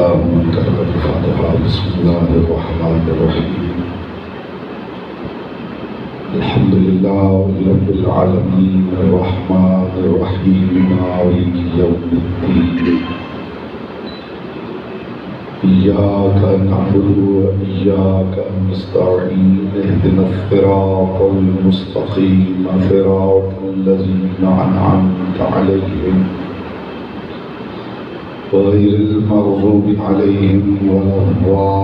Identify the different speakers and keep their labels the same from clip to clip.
Speaker 1: الله من كتب الفاتحة. بسم الله الرحمن الرحيم. الحمد لله رب العالمين الرحمن الرحيم مالك يوم الدين. إياك نعبد وإياك نستعين. اهدنا الصراط المستقيم صراط الذين أنعمت عليهم غير المغضوب عليهم ولا الضالين.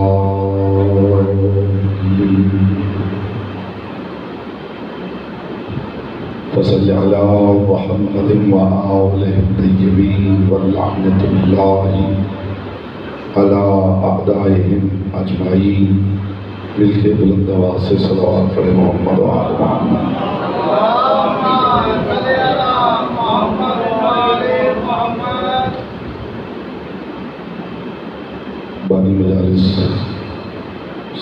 Speaker 1: فصل على محمد وآله الطيبين ولعنة الله على أعدائهم أجمعين. مل کے بلند آواز سے صلوات پڑھیں محمد و آل محمد. بانی مجالس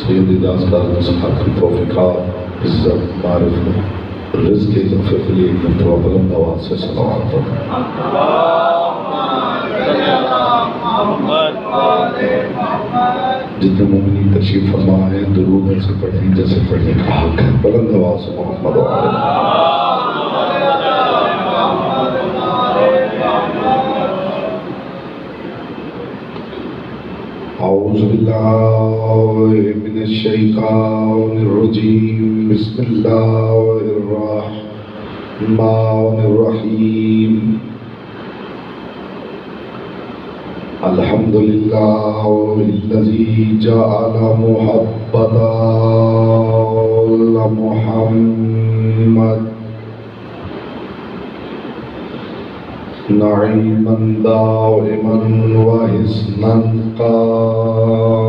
Speaker 1: سید اجازدار صاحب کی توفیقات، عزت، معرفت، رزق کے اضافے کے لیے مرتبہ بلند آواز سے صلوات پڑھیں. جتنے مومنین تشریف فرما ہے درود ایسے پڑھیں جیسے پڑھنے کا حق ہے. بلند آواز سے محمد و آل اعوذ باللہ من الشیطان الرجیم. بسم اللہ الرحمن الرحیم. الحمد للہ الذی جعل محبت محمد نعیما دائما وحسنا قائما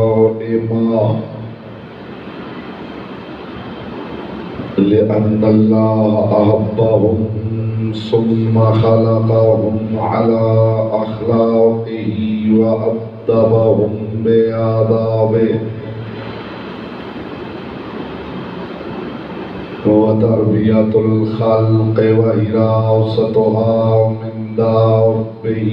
Speaker 1: لأن اللہ أحبهم ثم خلقهم على أخلاقه وأدبهم بآدابه وتربية الخلق وحراستها من دابه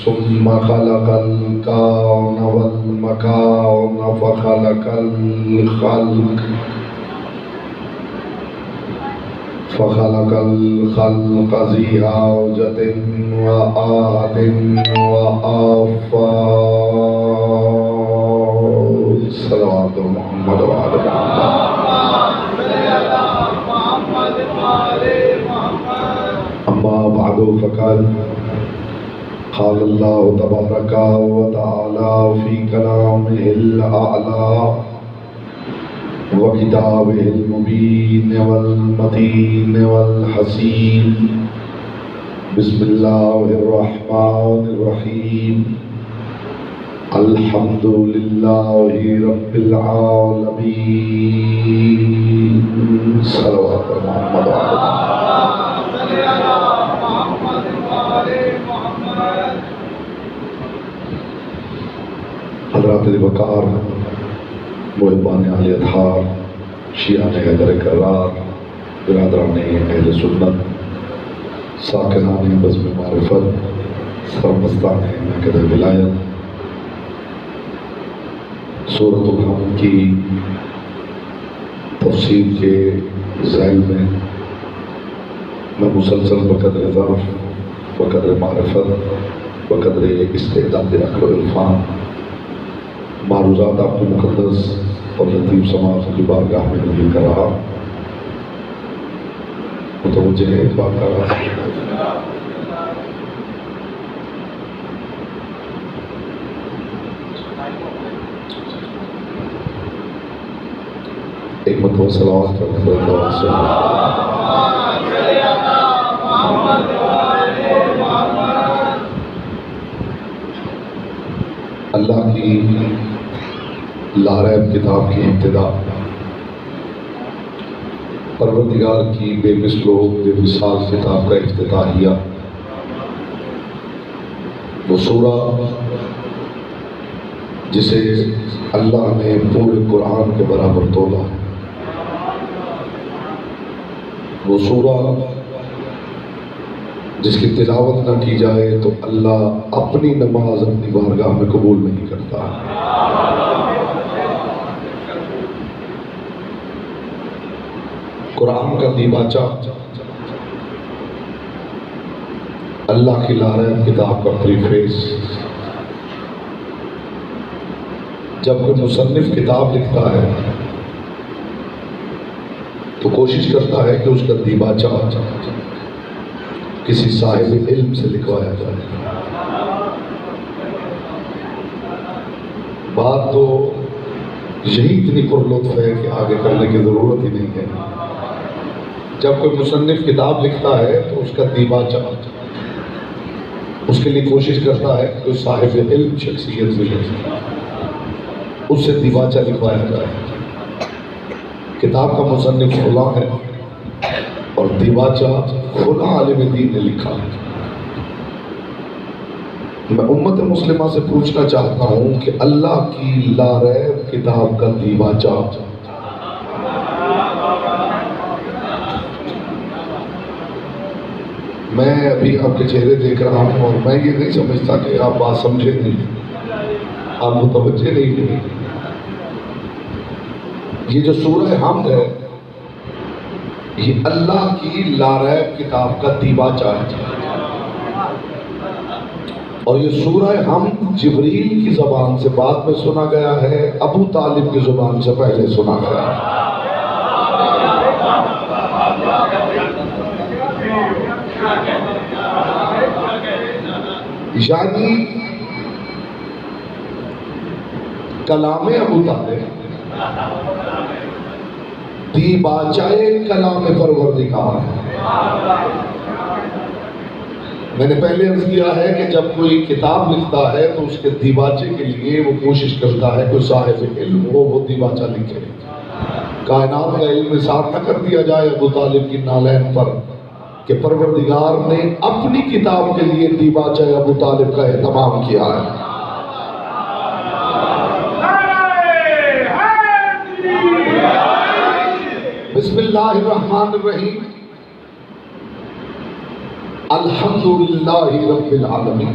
Speaker 1: ثم خلق الكون والمكان فخلق الخلق ذي حاجة وآت وآفات. صلوات محمد وآل محمد. أما بعد فقد قال الله تبارك وتعالى في كلامه الأعلى وكتابه المبين والمتين والحسين. بسم الله الرحمن الرحيم. الحمد لله رب العالمين. صلوات محمد وآل محمد. حضرات وقار، محبان اہل اطہار، شیعان حیدر کرار، برادران اہل سنت، ساکنان بزم معرفت، سرمستان مکتب ولایت، سورۃ الحمد کی تفسیر کے ذیل میں میں مسلسل بقدر ظرف، بقدر معرفت، بقدر استعداد عقل و عرفان معروضات آپ کو مقدس اور لطیف سماعت کی بارگاہ میں نظر کر رہا. متوجہ ہے اس بات کا راز. ایک مرتبہ صلوات کرنے پر اللہ سے اللہ کی لاریب کتاب کی ابتدا، پروردگار کی بے مثل و بے مثال کتاب کا افتتاحیہ، وہ سورہ جسے اللہ نے پورے قرآن کے برابر تولا، وہ سورہ جس کی تلاوت نہ کی جائے تو اللہ اپنی نماز اپنی بارگاہ میں قبول نہیں کرتا۔ قرآن کا دیباچہ اللہ کی لارب کتاب کا پریفیس۔ جب کوئی مصنف کتاب لکھتا ہے تو کوشش کرتا ہے کہ اس کا دیباچہ کسی صاحب علم سے لکھوایا جائے۔ بات تو یہی اتنی پرلطف ہے کہ آگے کرنے کی ضرورت ہی نہیں ہے۔ جب کوئی مصنف کتاب لکھتا ہے تو اس کا دیباچہ اس کے لیے کوشش کرتا ہے کہ کوئی صاحب علم شخصیت ملے، اس سے دیباچہ لکھوایا جائے۔ کتاب کا مصنف فلاں ہے اور دیباچہ فلاں عالم دین نے لکھا ہے۔ میں امت مسلمہ سے پوچھنا چاہتا ہوں کہ اللہ کی لاریب کتاب کا دیباچہ میں ابھی آپ کے چہرے دیکھ رہا ہوں اور میں یہ نہیں سمجھتا کہ آپ بات سمجھے نہیں، آپ متوجہ نہیں ہیں۔ یہ جو سورہ حمد ہے یہ اللہ کی لاریب کتاب کا دیباچہ ہے، اور یہ سورہ حمد جبریل کی زبان سے بعد میں سنا گیا ہے، ابو طالب کی زبان سے پہلے سنا گیا ہے۔ یعنی کلام ابو طالب دیباچۂ کلام پروردگار ہے۔ میں نے پہلے عرض کیا ہے کہ جب کوئی کتاب لکھتا ہے تو اس کے دیباچے کے لیے وہ کوشش کرتا ہے کوئی صاحب علم ہو وہ دیباچہ لکھے۔ کائنات کا علم نثار نہ کر دیا جائے ابو طالب کی نالین پر کہ پروردگار نے اپنی کتاب کے لیے دیباچہ ابو طالب کا اہتمام کیا ہے۔ بسم اللہ الرحمن الرحیم، الحمدللہ رب العالمین۔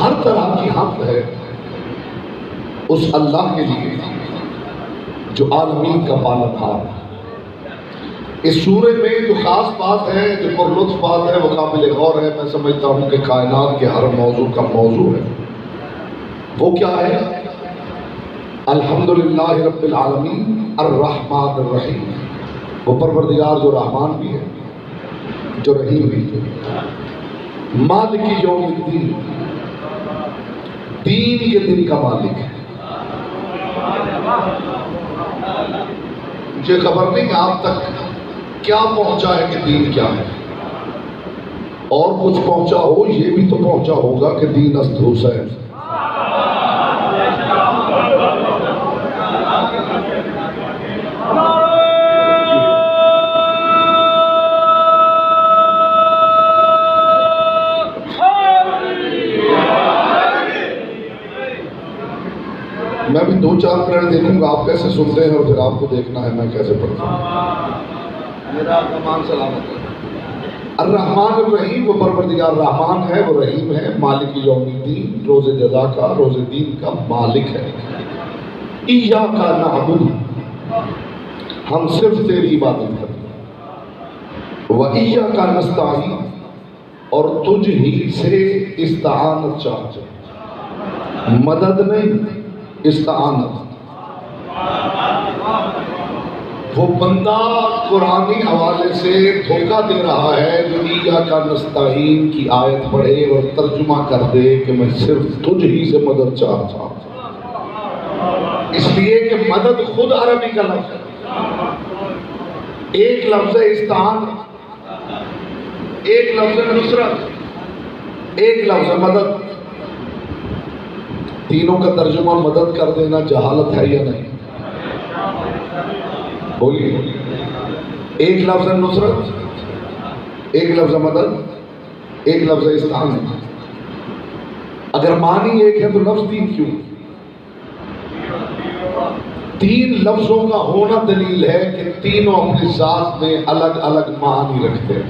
Speaker 1: ہر طرح کی حمد ہے اس اللہ کے لیے جو عالمین کا پالنہار ہے۔ اس سورے میں جو خاص بات ہے، جو پرلطف بات ہے، وہ قابل غور ہے۔ میں سمجھتا ہوں کہ کائنات کے ہر موضوع کا موضوع ہے۔ وہ کیا ہے؟ الحمدللہ رب العالمین الرحمن الرحیم۔ وہ پروردگار جو رحمان بھی ہے، جو رحیم بھی ہے۔ مالک یوم الدین، دین کے دن کا مالک ہے۔ مجھے خبر نہیں آپ تک کیا پہنچا ہے کہ دین کیا ہے، اور کچھ پہنچا ہو یہ بھی تو پہنچا ہوگا کہ دین است حسین۔ میں بھی 2-4 منٹ دیکھوں گا آپ کیسے سنتے ہیں اور پھر آپ کو دیکھنا ہے میں کیسے پڑھتا ہوں۔ میرا امان سلامت ہے۔ الرحمن الرحیم، وہ پروردگار رحمان ہے، وہ رحیم ہے، مالک یوم الدین، روز جزا کا، روز دین کا مالک ہے۔ ایاک نعبد، ہم صرف تیری عبادت کرتے ہیں۔ وایاک نستعین، اور تجھ ہی سے استعانت چاہتے ہیں، مدد نہیں استعانت۔ وہ بندہ قرآنی حوالے سے دھوکہ دے رہا ہے جو ایاک نستعین کی آیت پڑھے اور ترجمہ کر دے کہ میں صرف تجھ ہی سے مدد چاہتا ہوں، اس لیے کہ مدد خود عربی کا لفظ ہے۔ ایک لفظ استعان، ایک لفظ نصرت، ایک لفظ مدد۔ تینوں کا ترجمہ مدد کر دینا جہالت ہے یا نہیں؟ بولیے۔ ایک لفظ نصرت، ایک لفظ مدد، ایک لفظ استعان۔ اگر معنی ایک ہے تو لفظ تین کیوں؟ تین لفظوں کا ہونا دلیل ہے کہ تینوں اپنی ذات میں الگ الگ معنی رکھتے ہیں۔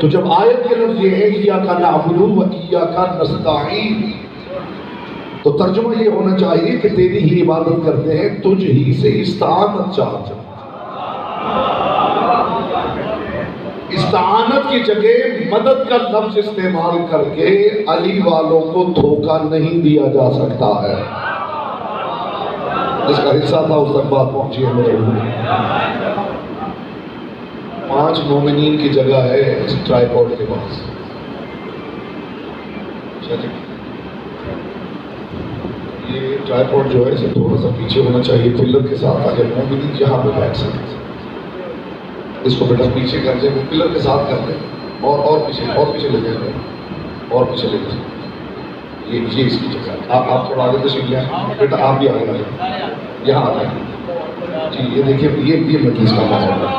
Speaker 1: تو جب آیت کے لفظ یہ ہے ایاک نعبد و ایاک نستعین، تو ترجمہ یہ ہونا چاہیے کہ تیری ہی عبادت کرتے ہیں، تجھ ہی سے استعانت چاہتے ہیں۔ استعانت کی جگہ مدد کا لفظ استعمال کر کے علی والوں کو دھوکہ نہیں دیا جا سکتا ہے۔ جس کا حصہ تھا اس تک بات پہنچی ہے میرے اوپر۔ 5 مومنین کی جگہ ہے اس ٹرائیپوڈ کے پاس۔ یہ ٹرائیپوڈ جو ہے اسے تھوڑا سا پیچھے ہونا چاہیے پلر کے ساتھ، تاکہ مومنین یہاں پہ بیٹھ سکیں۔ اس کو بیٹا پیچھے کر دیں، وہ پلر کے ساتھ کر دیں، اور پیچھے لے جائیں، اور پیچھے لے جائیں۔ یہ اس کی جگہ ہے۔ آپ تھوڑا آگے تشریف لیں بیٹا، آپ بھی آگے آئیں، یہاں آ جائیں جی۔ یہ دیکھیں، یہ مجلس کا ماحول ہے۔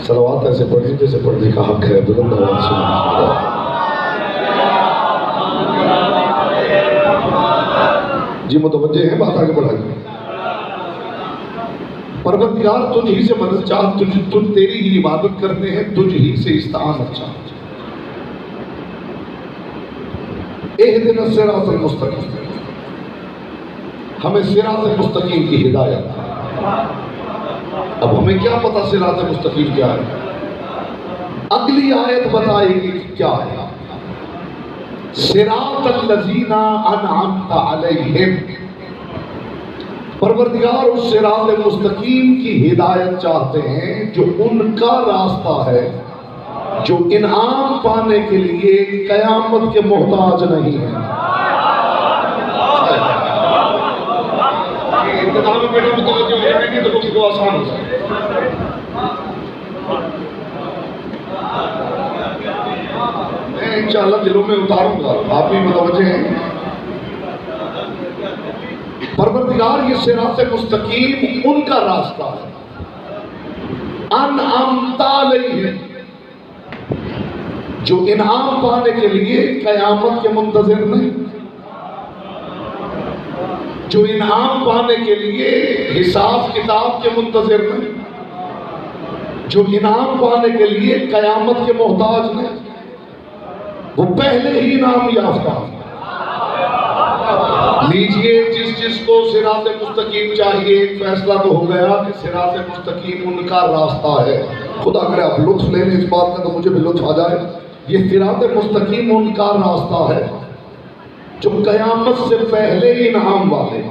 Speaker 1: صلوات ایسے پڑھیں جیسے پڑھنے کا حق ہے، بلند آواز سے۔ جی متوجہ ہیں، بات آگے بڑھائیں۔ پروردگار تجھ ہی سے مدد چاہ، تجھ تیری ہی عبادت کرتے ہیں، تجھ ہی سے استعانت چاہ۔ اہدنا الصراط المستقیم، ہمیں صراط مستقیم کی ہدایت۔ اب ہمیں کیا پتا صراط مستقیم کیا ہے؟ اگلی آیت بتائے گی کیا ہے۔ صراط الذین انعمت علیہم، پروردگار اس صراط مستقیم کی ہدایت چاہتے ہیں جو ان کا راستہ ہے جو انعام پانے کے لیے قیامت کے محتاج نہیں ہے۔ میں انشاءاللہ دلوں میں اتاروں گا، آپ بھی متوجہ ہیں۔ پروردگار یہ صراط مستقیم ان کا راستہ ہے، انعمت علیہم، جو انعام پانے کے لیے قیامت کے منتظر نہیں، جو انعام پانے کے لیے حساب کتاب کے منتظر نہیں، جو انعام پانے کے لیے قیامت کے محتاج نہیں، وہ پہلے ہی انعام یافتہ۔ لیجئے جس کو صراط مستقیم چاہیے، ایک فیصلہ تو ہو گیا کہ صراط مستقیم ان کا راستہ ہے۔ خدا کرے آپ لطف لیں اس بات کا تو مجھے بھی لطف آ جائے۔ یہ صراط مستقیم ان کا راستہ ہے جو قیامت سے پہلے انعام والے،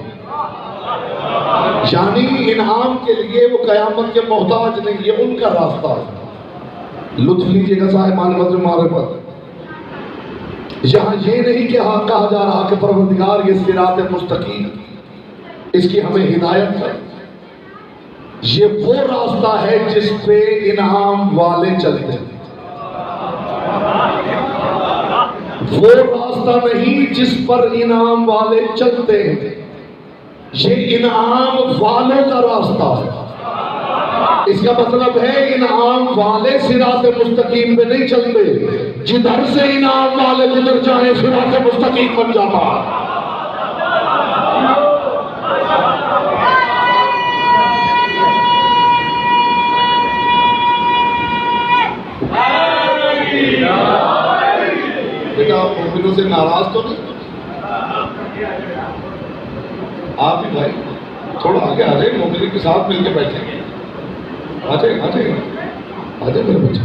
Speaker 1: یعنی انعام کے لیے وہ قیامت کے محتاج نہیں، یہ ان کا راستہ ہے۔ لطف لیجئے گا صاحبان معرفت، یہاں یہ نہیں کہ کہا جا رہا کہ پروردگار یہ صراط مستقیم، اس کی ہمیں ہدایت کر۔ یہ وہ راستہ ہے جس پہ انعام والے چلتے ہیں، وہ راستہ نہیں جس پر انعام والے چلتے ہیں، یہ انعام والوں کا راستہ ہے۔ اس کا مطلب ہے انعام والے صراط مستقیم پہ نہیں چلتے، جدھر سے انعام والے گزر جائیں صراط مستقیم بن جاتا۔ بیٹا آپ مومنوں سے ناراض تو نہیں؟ آپ بھی بھائی تھوڑا آگے آ جائیں، مومنوں کے ساتھ مل کے بیٹھیں گے۔ آ جائیں میرے بچے۔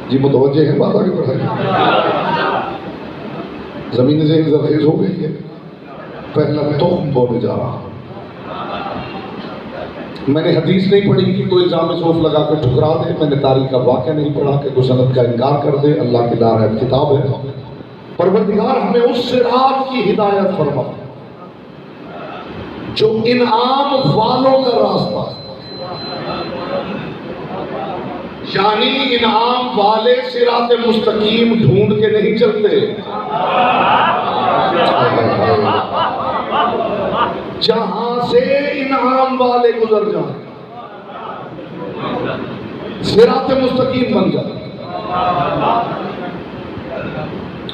Speaker 1: جی متوجہ ہیں، بات آگے بڑھائیں۔ زمین ذہن زرخیز ہو گئی ہے، پہلا تخم بونے جا رہا۔ میں نے حدیث نہیں پڑھی کہ کوئی الزام صوف لگا کے ٹھکرا دے، میں نے تاریخ کا واقعہ نہیں پڑھا کہ کوئی سند کا انکار کر دے، اللہ کی لعنت کتاب ہے۔ پروردگار ہمیں اس صراط کی ہدایت فرما جو انعام والوں کا راستہ ہے، یعنی انعام والے صراط مستقیم ڈھونڈ کے نہیں چلتے، جہاں سے انعام والے گزر جائیں صراط مستقیم بن جائے۔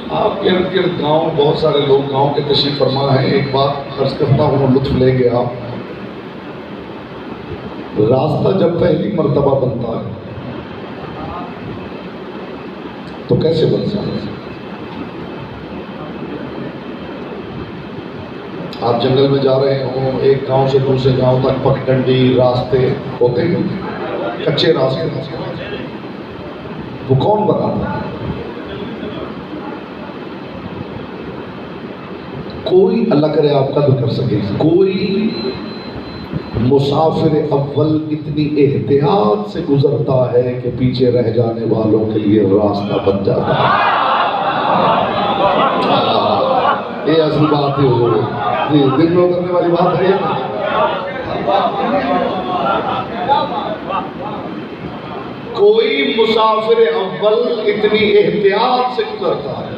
Speaker 1: آپ کے ارد گرد گاؤں، بہت سارے لوگ گاؤں کے تشریف فرما ہیں. ایک بات عرض کرتا ہوں، لطف لیں گے آپ. راستہ جب پہلی مرتبہ بنتا ہے تو کیسے بنتا ہے؟ آپ جنگل میں جا رہے ہوں، ایک گاؤں سے دوسرے گاؤں تک پگڈنڈی راستے ہوتے ہیں، کچے راستے. وہ کون بناتا ہے؟ کوئی اللہ کرے آپ قدر کر سکے، کوئی مسافر اول اتنی احتیاط سے گزرتا ہے کہ پیچھے رہ جانے والوں کے لیے راستہ بن جاتا ہے. یہ اصل بات ہے، جی دل میں اترنے والی بات ہے. کوئی مسافر اول اتنی احتیاط سے گزرتا ہے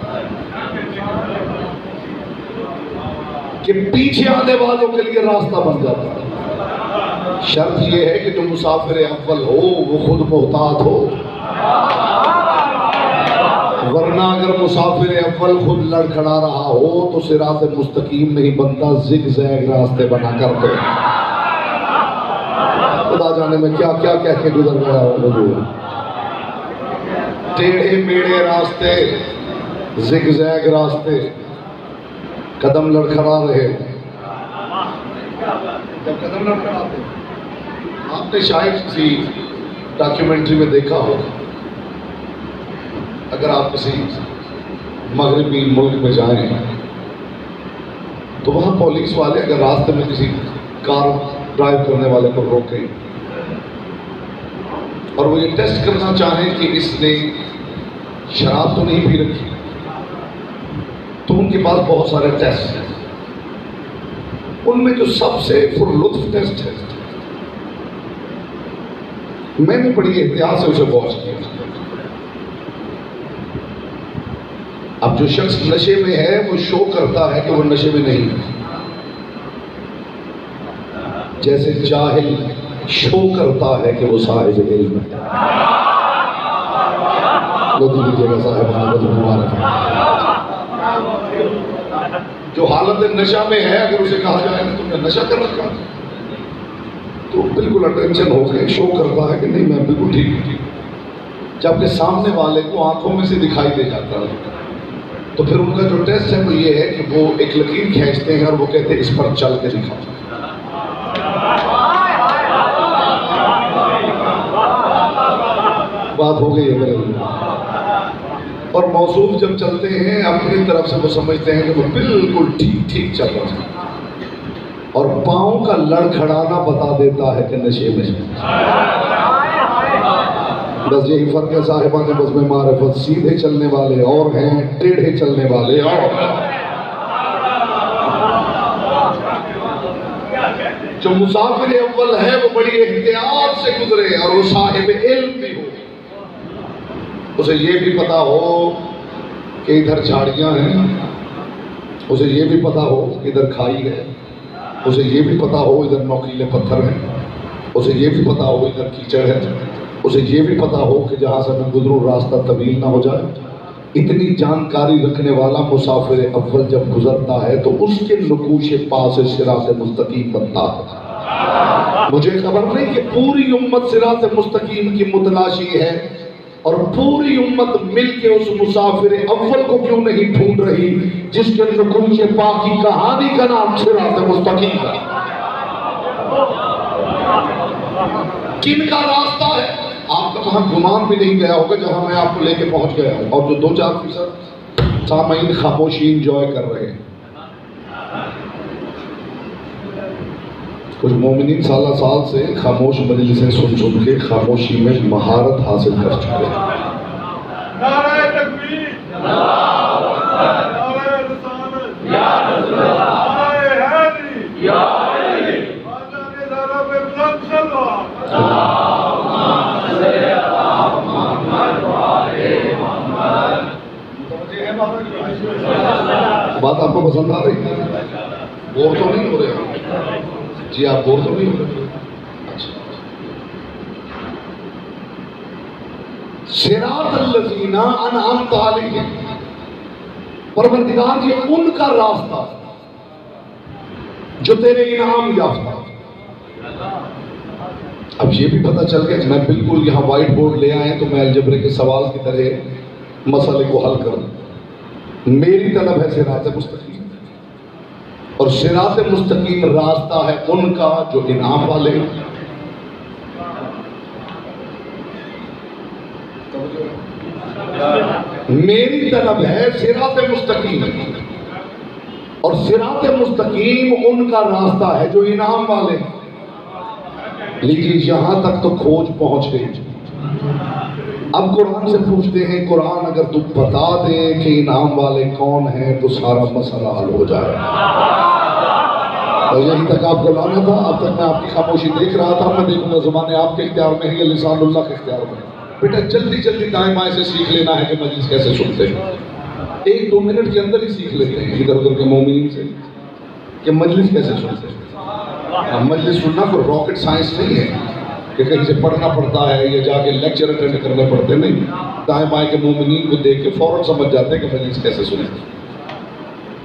Speaker 1: کہ پیچھے آنے والوں کے لیے راستہ بن جاتا ہے. شرط یہ ہے کہ جو مسافر اول ہو وہ خود محتاط ہو، ورنہ اگر مسافر اول خود لڑکھڑا رہا ہو تو صراط مستقیم نہیں بنتا، زگ زیگ راستے بنا کرتے. خدا جانے میں کیا کیا کہہ کے گزر گیا ہو حضور. ٹیڑھے میڑھے راستے، زگ زیگ راستے، قدم لڑکھڑا رہے. جب قدم لڑکھڑاتے آپ نے شاید کسی ڈاکیومنٹری میں دیکھا ہو، اگر آپ کسی مغربی ملک میں جائیں تو وہاں پولیس والے اگر راستے میں کسی کار ڈرائیو کرنے والے کو روکیں اور وہ یہ ٹیسٹ کرنا چاہیں کہ اس نے شراب تو نہیں پی رکھی، تو ان کے پاس بہت سارے ٹیسٹ ہیں. ان میں جو سب سے پرلطف ٹیسٹ ہے، میں نے بڑی احتیاط سے اسے واچ کیا. اب جو شخص نشے میں ہے وہ شو کرتا ہے کہ وہ نشے میں نہیں ہے، جیسے جاہل شو کرتا ہے کہ وہ صاحب علم ہے. جو حالت نشہ میں ہے اگر اسے کہا جائے کہ تم نے نشہ کر رکھا تو بالکل اٹینشن ہو کے شو کرتا ہے کہ نہیں میں بالکل ٹھیک ہوں، جبکہ سامنے والے کو آنکھوں میں سے دکھائی دے جاتا ہے. تو پھر ان کا جو ٹیسٹ ہے وہ یہ ہے کہ وہ ایک لکیر کھینچتے ہیں اور وہ کہتے ہیں اس پر چل کے دکھاؤ. بات ہو گئی ہے میرے لیے. اور موصوف جب چلتے ہیں اپنی طرف سے وہ سمجھتے ہیں کہ وہ بالکل ٹھیک ٹھیک چل رہا ہے، اور پاؤں کا لڑکھڑانا بتا دیتا ہے کہ نشے میں. بس یہی فرق ہے صاحبان بزم معرفت، سیدھے چلنے والے اور ہیں، ٹیڑھے چلنے والے اور. جو مسافر اول ہے وہ بڑی احتیاط سے گزرے اور وہ صاحب علم بھی ہو. اسے یہ بھی پتا ہو کہ ادھر جھاڑیاں ہیں، اسے یہ بھی پتا ہو کہ ادھر کھائی ہے، اسے یہ بھی پتا ہو ادھر نوکیلے پتھر ہیں، اسے یہ بھی پتا ہو ادھر کیچڑ ہے، اسے یہ بھی پتا ہو کہ جہاں سے میں گزروں راستہ طویل نہ ہو جائے. اتنی جانکاری رکھنے والا مسافر اول جب گزرتا ہے تو اس کے نقوش پا سے صراط مستقیم بنتا ہے. مجھے خبر نہیں کہ پوری امت صراط مستقیم کی متلاشی ہے اور پوری امت مل کے اس مسافر اول کو کیوں نہیں ڈھونڈ رہی جس کے نقوش پا کی کہانی کا نام صراط مستقیم ہے. کن کا راستہ ہے؟ آپ کا وہاں گمان بھی نہیں گیا ہوگا جہاں میں آپ کو لے کے پہنچ گیا ہوں. اور جو 2-4% سامعین خاموشی انجوائے کر رہے ہیں، کچھ مومنین سالہ سال سے خاموش مجلسیں سن کے خاموشی میں مہارت حاصل کر چکے ہیں.
Speaker 2: نعرہ تکبیر، اللہ اکبر، نعرہ رسالت، یا رسول اللہ، نعرہ حیدری، یا علی، آجانے دارہ پہ بلند صلوات، اللہم صلی اللہ محمد وآلہ محمد.
Speaker 1: بات آپ کو پسند آ رہی ہے؟ بور تو نہیں ہو رہے؟ جی آپ بور تو نہیں ہو رہے؟ اچھا. صراط الذین انعمت علیہم، پروردگار یہ ان کا راستہ جو تیرے انعام یافتہ. اب یہ بھی پتہ چل گیا میں بالکل یہاں وائٹ بورڈ لے آئے تو میں الجبرے کے سوال کی طرح مسئلے کو حل کروں. میری طلب ہے صراط مستقیم، اور صراط مستقیم راستہ ہے ان کا جو انعام والے. میری طلب ہے صراط مستقیم، اور صراط مستقیم ان کا راستہ ہے جو انعام والے. لیکن یہاں تک تو کھوج پہنچ گئی. اب قرآن سے پوچھتے ہیں قرآن اگر تو بتا دے کہ انعام والے کون ہیں تو سارا مسئلہ حل ہو جائے. اور یہیں تک آپ کو لانا تھا. اب تک میں آپ کی خاموشی دیکھ رہا تھا. میں دیکھوں گا زبانیں آپ کے اختیار میں ہیں یا لسان اللہ کے اختیار میں. بیٹا جلدی جلدی دائیں بائیں سے سیکھ لینا ہے کہ مجلس کیسے سنتے ہیں. 1-2 منٹ کے اندر ہی سیکھ لیتے ہیں ادھر ادھر کے مومنین سے کہ مجلس کیسے سنتے ہیں. مجلس سننا کوئی راکٹ سائنس نہیں ہے کہ کہیں سے پڑھنا پڑتا ہے یا جا کے لیکچر اٹینڈ کرنے پڑتے. نہیں، دائیں بائیں کے مومنین کو دیکھ کے فوراً سمجھ جاتے ہیں کہ مجلس کیسے سنیں.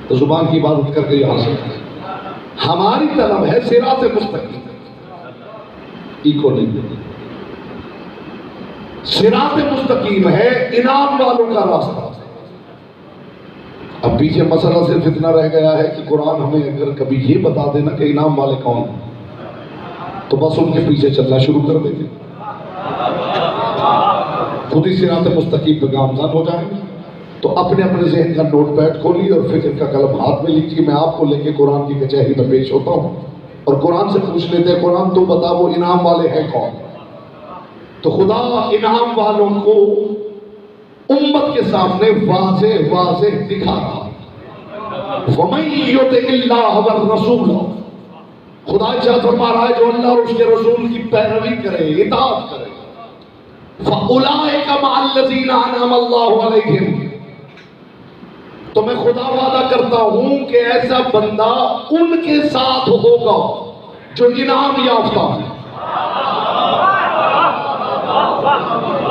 Speaker 1: تو زبان کی عبادت کر کے یہاں سے ہماری طلب ہے صراط مستقیم. ایکو نہیں، صراط مستقیم ہے انعام والوں کا راستہ. اب پیچھے مسئلہ صرف اتنا رہ گیا ہے کہ قرآن ہمیں اگر کبھی یہ بتا دینا کہ انعام والے کون ہیں تو بس ان کے پیچھے چلنا شروع کر دیں گے، خود ہی صراط مستقیم پہ گامزن ہو جائیں گے. تو اپنے اپنے ذہن کا نوٹ پیڈ کھولیے اور فکر کا قلم ہاتھ میں لیجیے. میں آپ کو لے کے قرآن کی کچہری میں پیش ہوتا ہوں اور قرآن سے پوچھ لیتے ہیں قرآن تو بتا وہ انعام والے ہیں کون. تو خدا انعام والوں کو امت کے سامنے واضح واضح دکھا رہا. وَمَن يُطِعِ اللَّهَ وَالرَّسُولَ، خدا ارشاد فرما رہا ہے جو اللہ اور اس کے رسول کی پیروی کرے، اطاعت کرے. فَأُولَٰئِكَ مَعَ الَّذِينَ أَنْعَمَ اللَّهُ عَلَيْهِمْ، تو میں خدا وعدہ کرتا ہوں کہ ایسا بندہ ان کے ساتھ ہوگا جو انعام یافتہ ہے.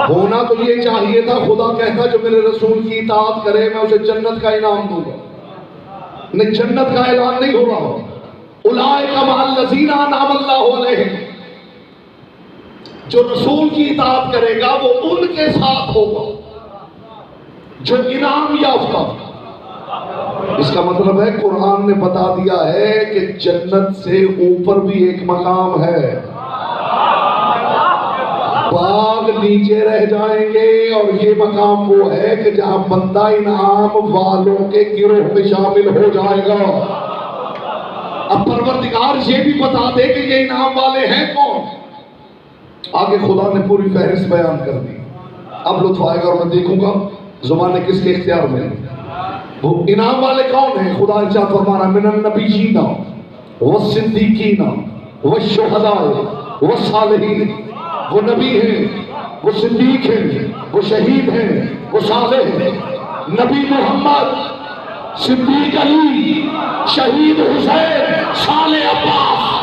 Speaker 1: ہونا تو یہ چاہیے تھا خدا کہتا جو میرے رسول کی اطاعت کرے میں اسے جنت کا انعام دوں گا. نہیں، جنت کا اعلان نہیں ہو رہا. اولئک مع الذین انعم اللہ علیہم، جو رسول کی اطاعت کرے گا وہ ان کے ساتھ ہوگا جو انعام یافتہ. اس کا مطلب ہے قرآن نے بتا دیا ہے کہ جنت سے اوپر بھی ایک مقام ہے. باغ نیچے رہ جائیں گے اور یہ مقام وہ ہے کہ جہاں بندہ انعام والوں کے گروہ میں شامل ہو جائے گا. اب پروردگار یہ بھی بتا دے کہ یہ انعام والے ہیں کون. آگے خدا نے پوری فہرست بیان کر دی. اب لطف آئے گا اور میں دیکھوں گا زبانیں کس کے اختیار میں ہیں. وہ انعام والے کون ہیں؟ خدا ارشاد فرما رہا ہے من النبیین والصدیقین والشہداء والصالحین. وہ نبی ہیں، وہ صدیق ہیں، وہ شہید ہیں، وہ صالح ہیں. نبی محمد، صدیق علی، شہید حسین، صالح عباس.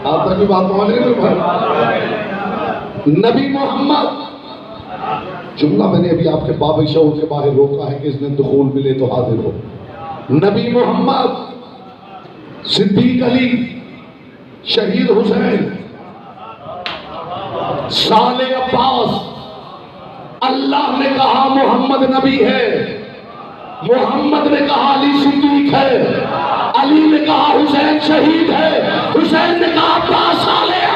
Speaker 1: آپ تک کی بات پہنچ رہی ہے. نبی محمد، جملہ میں نے ابھی آپ کے باب شعور کے باہر روکا ہے کہ اس نے دخول ملے تو حاضر ہو. نبی محمد، صدیق علی، شہید حسین، صالح عباس. اللہ نے کہا محمد نبی ہے، محمد نے کہا علی صدیق ہے، علی نے کہا حسین شہید ہے، حسین نے کہا عباس صالح ہے.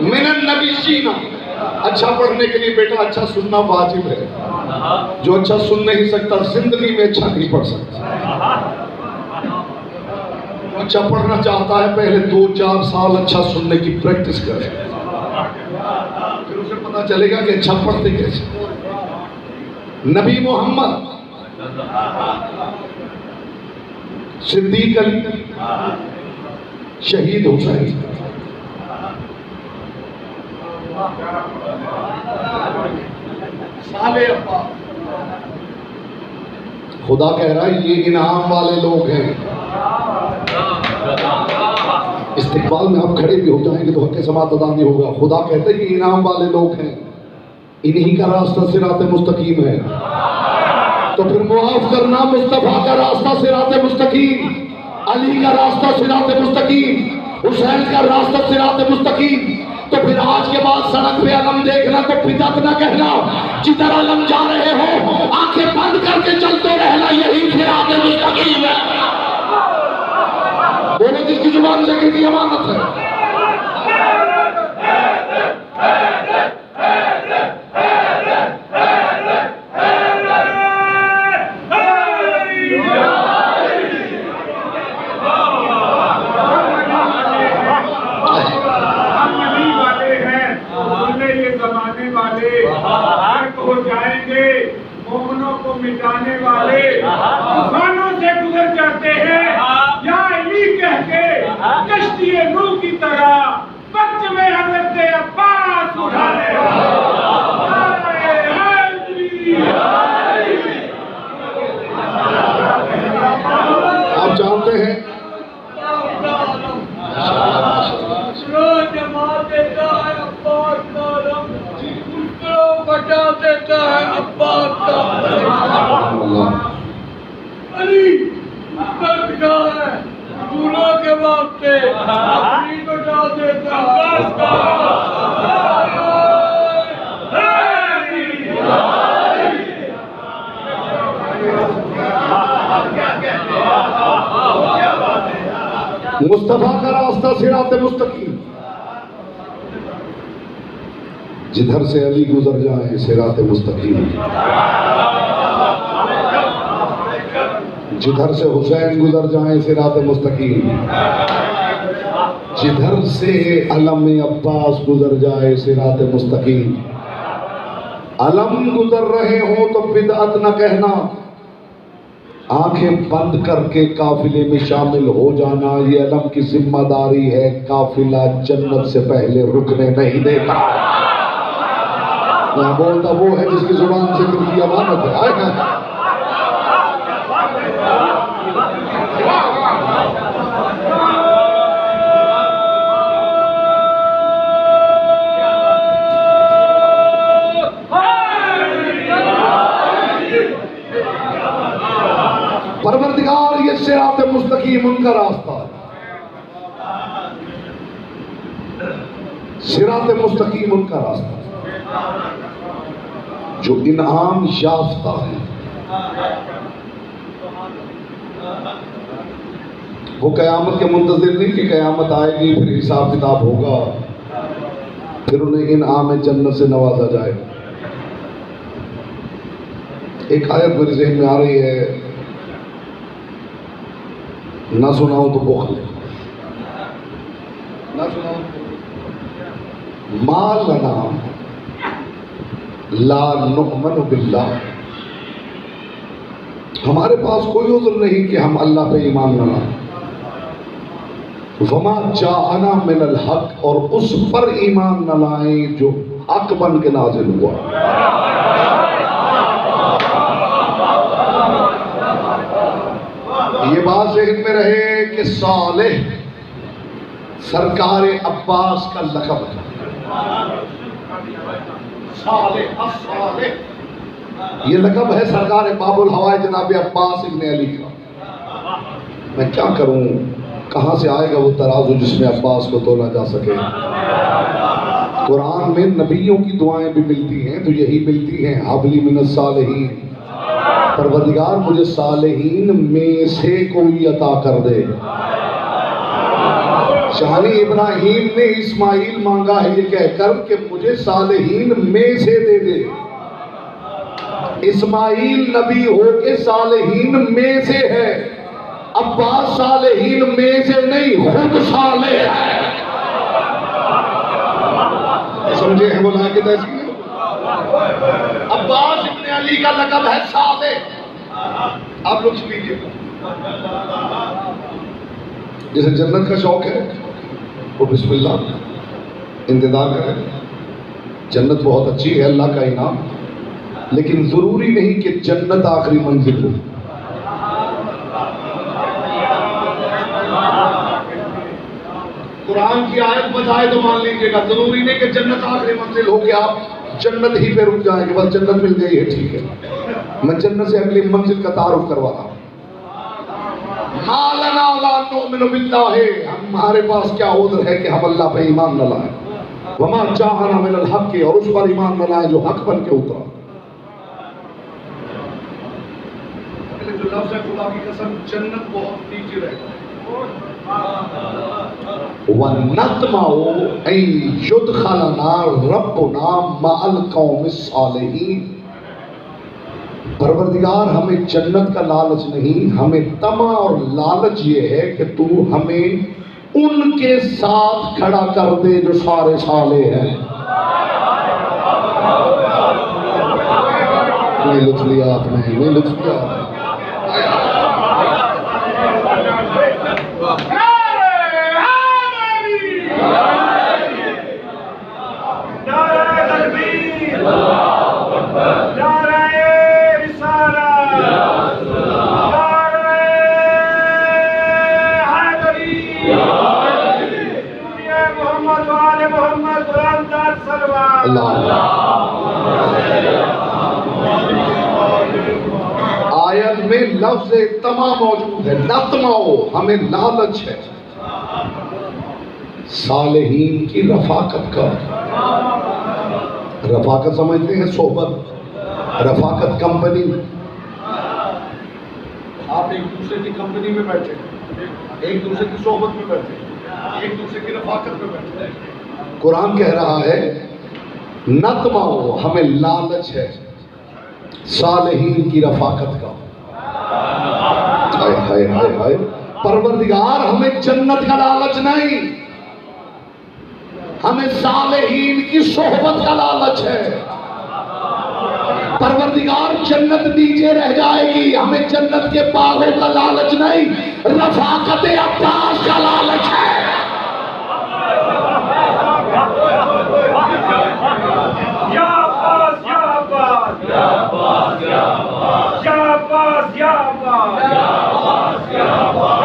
Speaker 1: من النبیین. اچھا پڑھنے کے لیے بیٹا اچھا سننا واجب ہے. جو اچھا سن نہیں سکتا زندگی میں اچھا نہیں پڑھ سکتا. اچھا پڑھنا چاہتا ہے پہلے 2-4 سال اچھا سننے کی پریکٹس کرے، پھر اسے پتا چلے گا کہ اچھا پڑھتے کیسے. نبی محمد صدیق علی، شہید حسین. خدا کہہ رہا ہے یہ انعام والے لوگ ہیں. استقبال میں آپ کھڑے بھی ہو جائیں گے تو حق سماعت ادا نہیں ہوگا. خدا کہتا ہے یہ انعام والے لوگ ہیں، انہی کا راستہ صراط مستقیم ہے. تو پھر معاف کرنا، مصطفیٰ کا راستہ صراط مستقیم، علی کا راستہ صراط مستقیم، حسین کا راستہ صراط مستقیم. تو پھر آج کے بعد سڑک پہ علم دیکھنا تو بدعت نہ کہنا. جدھر علم جا رہے ہو آنکھیں بند کر کے چلتے رہنا، یہی صراط مستقیم ہے. بولے جس کی زبان سے کی امانت ہے.
Speaker 2: ہو جائیں گے، مومنوں کو مٹانے والے طوفانوں سے گزر جاتے ہیں یا علی کہہ کے کشتی نوح کی طرح بچ میں حضرت عباس اٹھانے
Speaker 1: آپ جانتے ہیں
Speaker 2: جماعت دیتا ہے عباس کا رنگ، بٹا دیتا ہے عباس کا علی درد کا ہے دولوں کے واسطے علی بٹا دیتا ہے عباس کا.
Speaker 1: مصطفیٰ کا راستہ صراط مستقیم، جدھر سے علی گزر جائیں صراط مستقیم، جدھر سے حسین گزر جائیں صراط مستقیم، جدھر سے علم عباس گزر جائے صراط مستقیم. علم گزر رہے ہوں تو بدعت نہ کہنا، آنکھیں بند کر کے قافلے میں شامل ہو جانا. یہ علم کی ذمہ داری ہے، قافلہ جنت سے پہلے رکنے نہیں دیتا. میں بولتا وہ ہے جس کی زبان سے کی امانت ہے. پروردگار یہ صراط مستقیم ان کا راستہ ہے، صراط مستقیم ان کا راستہ جو انعام یافتہ ہے. وہ قیامت کے منتظر نہیں کہ قیامت آئے گی پھر حساب کتاب ہوگا پھر انہیں انعام جنت سے نوازا جائے. ایک آیت میرے ذہن میں آ رہی ہے، نہ سناؤں تو بخل ہے، نہ سناؤں ما لنا لا نؤمن باللہ، ہمارے پاس کوئی عذر نہیں کہ ہم اللہ پہ ایمان نہ لائیں. وما جاءنا من الحق، اور اس پر ایمان نہ لائیں جو حق بن کے نازل ہوا. یہ بات ذہن میں رہے کہ صالح سرکار عباس کا لقب ہے. صالح الصالح یہ لقب ہے سرکار باب الہوائے جناب عباس ابن علی کا. میں کیا کروں، کہاں سے آئے گا وہ ترازو جس میں عباس کو تولا جا سکے. قرآن میں نبیوں کی دعائیں بھی ملتی ہیں تو یہی ملتی ہیں، حبلی من الصالحین، پروردگار مجھے صالحین میں سے کوئی عطا کر دے. شانی ابراہیم نے اسماعیل مانگا ہے یہ کہہ کر کہ مجھے صالحین میں سے دے دے. اسماعیل نبی ہو کے صالحین میں سے ہے، عباس صالحین میں سے نہیں، خود صالح ہے. سمجھے ہیں بولا کہ تیسی عباس ابن علی کا لقب ہے صالح. آپ لوگ سن لیجیے، جسے جنت کا شوق ہے وہ بسم اللہ انتظار کرے. جنت بہت اچھی ہے، اللہ کا انعام، لیکن ضروری نہیں کہ جنت آخری منزل ہو. قرآن کی آیت بتائے تو مان لیجیے گا، ضروری نہیں کہ جنت آخری منزل ہو کہ آپ جنت ہی پہ رک جائیں گے بس جنت مل گئی ہے ٹھیک ہے. میں جنت سے اگلی منزل کا تعارف کروا رہا ہوں. ما لنا لا نؤمن باللہ، ہمارے پاس کیا عذر ہے کہ ہم اللہ پہ ایمان نہ لائیں. وما جاءنا من الحق، اور اس پر ایمان نہ لائیں جو حق بن کے اترا. جو لفظ ہے خدا کی قسم جنت بہت نیچے رہے گا. وَنَطْمَعُ أَن يُدْخِلَنَا رَبُّنَا مَعَ الْقَوْمِ الصَّالِحِينَ. پروردگار ہمیں جنت کا لالچ نہیں، ہمیں طمع اور لالچ یہ ہے کہ تو ہمیں ان کے ساتھ کھڑا کر دے جو سارے صالح ہیں. نہیں لطف لیا آپ نے، نہیں لطف لیا آپ نے. آیت میں لفظ طمع موجود ہے. نطمعو ہمیں لالچ ہے صالحین کی رفاقت کا. رفاقت سمجھتے ہیں صحبت، رفاقت کمپنی. آپ ایک دوسرے کی کمپنی میں بیٹھے، ایک دوسرے کی صحبت میں بیٹھے، ایک دوسرے کی رفاقت میں بیٹھے. قرآن کہہ رہا ہے نطمعو ہمیں لالچ ہے صالحین کی رفاقت کا. ہائے ہائے ہائے ہائے. پروردگار ہمیں جنت کا لالچ نہیں، ہمیں صالحین کی صحبت کا لالچ ہے. پروردگار جنت نیچے رہ جائے گی، ہمیں جنت کے باغوں کا لالچ نہیں، رفاقت عباس کا لالچ ہے.
Speaker 2: یا عباس یا عباس یا عباس یا عباس یا عباس یا عباس یا عباس یا عباس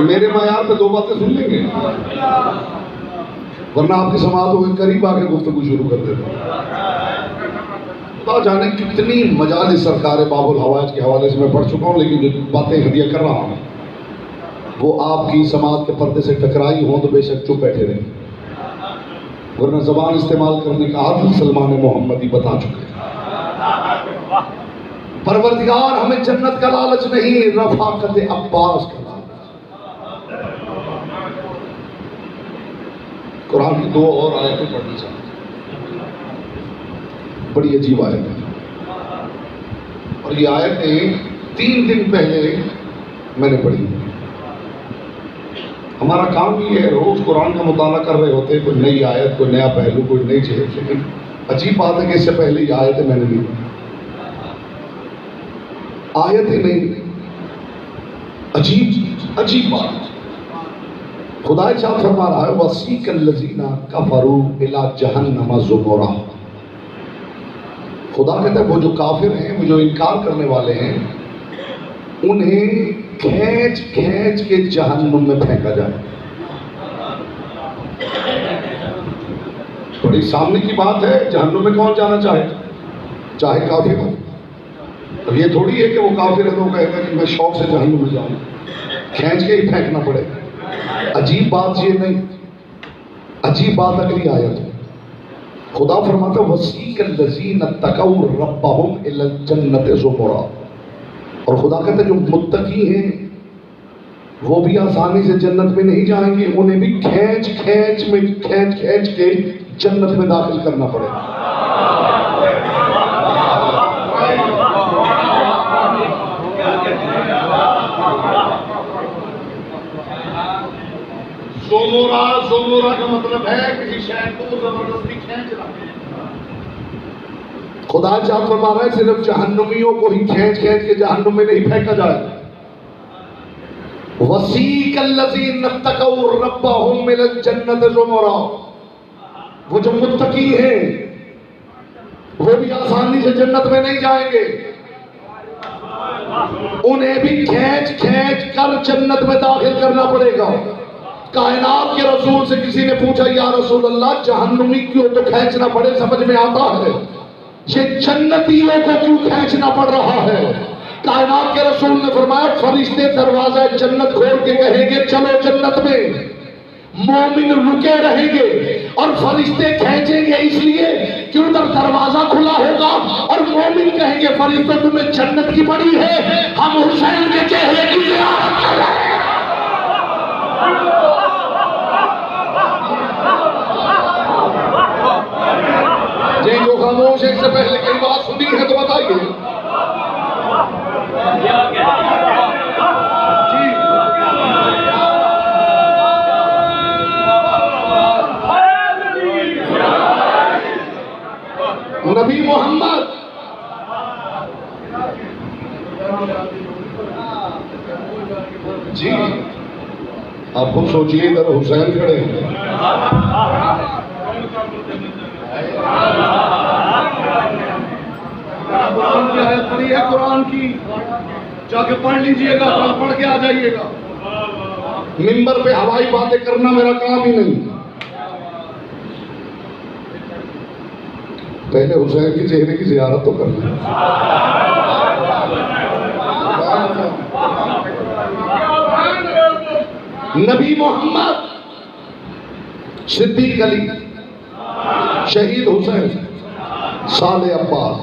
Speaker 1: میرے معیار پہ دو باتیں سن لیں گے ورنہ آپ کی سماعت ہوئے قریب آ کے گفتگو شروع کر دیتا. خدا جانے کتنی مجالس سرکار باب الحوائج کے حوالے سے میں پڑھ چکا ہوں، لیکن جو باتیں ہدیہ کر رہا ہوں وہ آپ کی سماعت کے پردے سے ٹکرائی ہوں تو بے شک چپ بیٹھے رہیں، ورنہ زبان استعمال کرنے کا عادل سلمان محمدی بتا چکے. پروردگار ہمیں جنت کا لالچ نہیں، رفاقت عباس کا لالچ. قرآن کی دو اور آیتیں پڑھنی چاہیے، بڑی عجیب آیت ہے، اور یہ آیتیں 3 دن پہلے میں نے پڑھی. ہمارا کام یہ ہے روز قرآن کا مطالعہ کر رہے ہوتے، کوئی نئی آیت، کوئی نیا پہلو، کوئی نئی چیز. لیکن عجیب بات ہے کہ اس سے پہلے یہ آیتیں میں نے نہیں پڑھی. آیتیں نہیں، عجیب بات. خدا چاہت فرما رہا ہے وَسِيقَ الَّذِينَ كَفَرُوا إِلَىٰ جَهَنَّمَ زُمُرًا. خدا کہتا ہے وہ جو کافر ہیں، وہ جو انکار کرنے والے ہیں، انہیں کھینچ کھینچ کے جہنم میں پھینکا جائے. بڑی سامنے کی بات ہے، جہنم میں کون جانا چاہے کافر ہو. اب یہ تھوڑی ہے کہ وہ کافر ہے تو وہ کہتا ہے کہ میں شوق سے جہنم میں جاؤں، کھینچ کے ہی پھینکنا پڑے. عجیب بات یہ نہیں، عجیب بات اگلی آیت. خدا فرماتا ہے وَسِيقَ الَّذِينَ اتَّقَوْا رَبَّهُمْ إِلَى الْجَنَّةِ زُمُرًا. اور خدا کہتا ہے جو متقی ہیں وہ بھی آسانی سے جنت میں نہیں جائیں گے، انہیں بھی کھینچ کھینچ کے جنت میں داخل کرنا پڑے. زمرہ کا مطلب ہے کسی شے کو زبردستی کھینچنا. خدا چاہت فرما رہا ہے صرف جہنمیوں کو ہی کھینچ کے جہنم میں نہیں پھینکا جائے. وَسِيقَ الَّذِينَ اتَّقَوْا رَبَّهُمْ إِلَى الْجَنَّةِ زُمَرًا. وہ جو متقی ہیں وہ بھی آسانی سے جنت میں نہیں جائیں گے، انہیں بھی کھینچ کر جنت میں داخل کرنا پڑے گا. کائنات کے رسول سے کسی نے پوچھا یا رسول اللہ جہنمی کیوں تو کھینچنا پڑے سمجھ میں آتا ہے، یہ جنتیوں کو کیوں کھینچنا پڑ رہا ہے؟ کائنات کے رسول نے فرمایا فرشتے دروازہ جنت کھول کے کہیں گے چلو جنت میں، مومن رکے رہیں گے اور فرشتے کھینچیں گے اس لیے کہ ادھر دروازہ کھلا ہوگا اور مومن کہیں گے فرشتوں تمہیں جنت کی پڑی ہے، ہم حسین کے چہرے کی زیارت کر رہے ہیں. جی جو خاموش ہے اس سے پہلے کئی بات سنی ہے تو بتائیے. نبی محمد جی آپ خود سوچیے ادھر حسین کھڑے ہیں، قرآن کی آیت پڑھی ہے، قرآن کی جا کے پڑھ لیجئے گا، پڑھ کے آ جائیے گا. منبر پہ ہوائی باتیں کرنا میرا کام ہی نہیں. پہلے حسین کے چہرے کی زیارت تو کر لیں. نبی محمد، صدیق علی، شہید حسین، سال عباس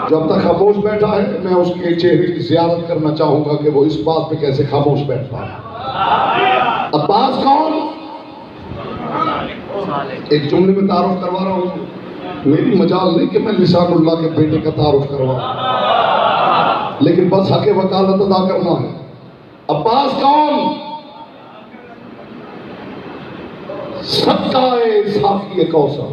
Speaker 1: جو اب تک خاموش بیٹھا ہے میں اس کے چہرے کی زیارت کرنا چاہوں گا کہ وہ اس بات پہ کیسے خاموش بیٹھا ہے. عباس کون؟ ایک جملے میں تعارف کروا رہا ہوں، میری مجال نہیں کہ میں لسان اللہ کے بیٹے کا تعارف کرواؤں، لیکن بس حق وکالت ادا کرنا ہے. عباس کون؟ سقائے ساقی کوثر.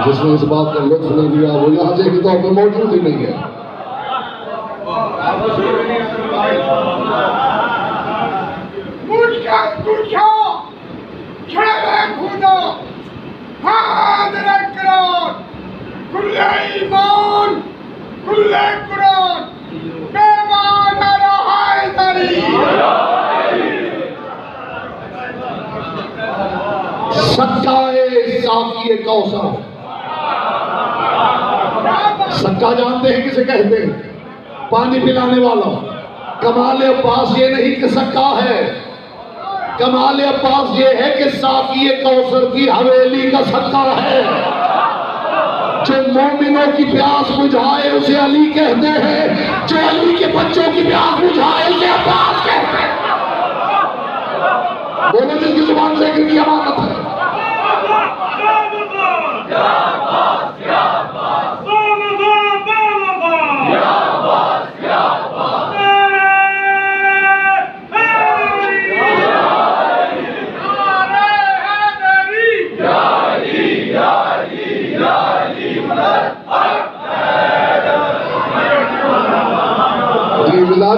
Speaker 1: جس نے اس بات کا لطف نہیں لیا وہ یہاں سے طور پہ موجود ہی نہیں ہے. سقائے ساقی کوثر. سقا جانتے ہیں کسے کہتے ہیں؟ پانی پلانے والا. کمال عباس یہ نہیں کہ سقا ہے، کمال عباس یہ ہے کہ ساقی کوثر کی حویلی کا سقا ہے. جو مومنوں کی پیاس بجھائے اسے علی کہتے ہیں، جو علی کے بچوں کی پیاس بجھائے اسے عباس کہتے ہیں. بولے جس کی زبان سے کی امانت ہے.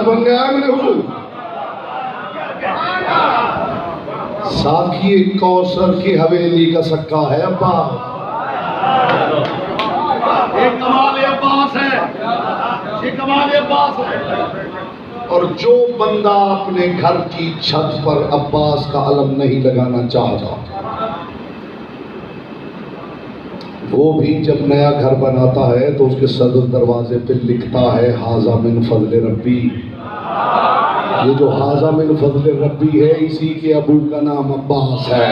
Speaker 1: بن گیا ہے میرے حضور. ساقی کوثر کی حویلی کا سقا ہے عباس. یہ کمال عباس ہے، یہ کمال عباس ہے. اور جو بندہ اپنے گھر کی چھت پر عباس کا علم نہیں لگانا چاہتا وہ بھی جب نیا گھر بناتا ہے تو اس کے صدر دروازے پہ لکھتا ہے ھذا من فضل ربی. یہ جو ھذا من فضل ربی ہے اسی کے ابو کا نام عباس ہے.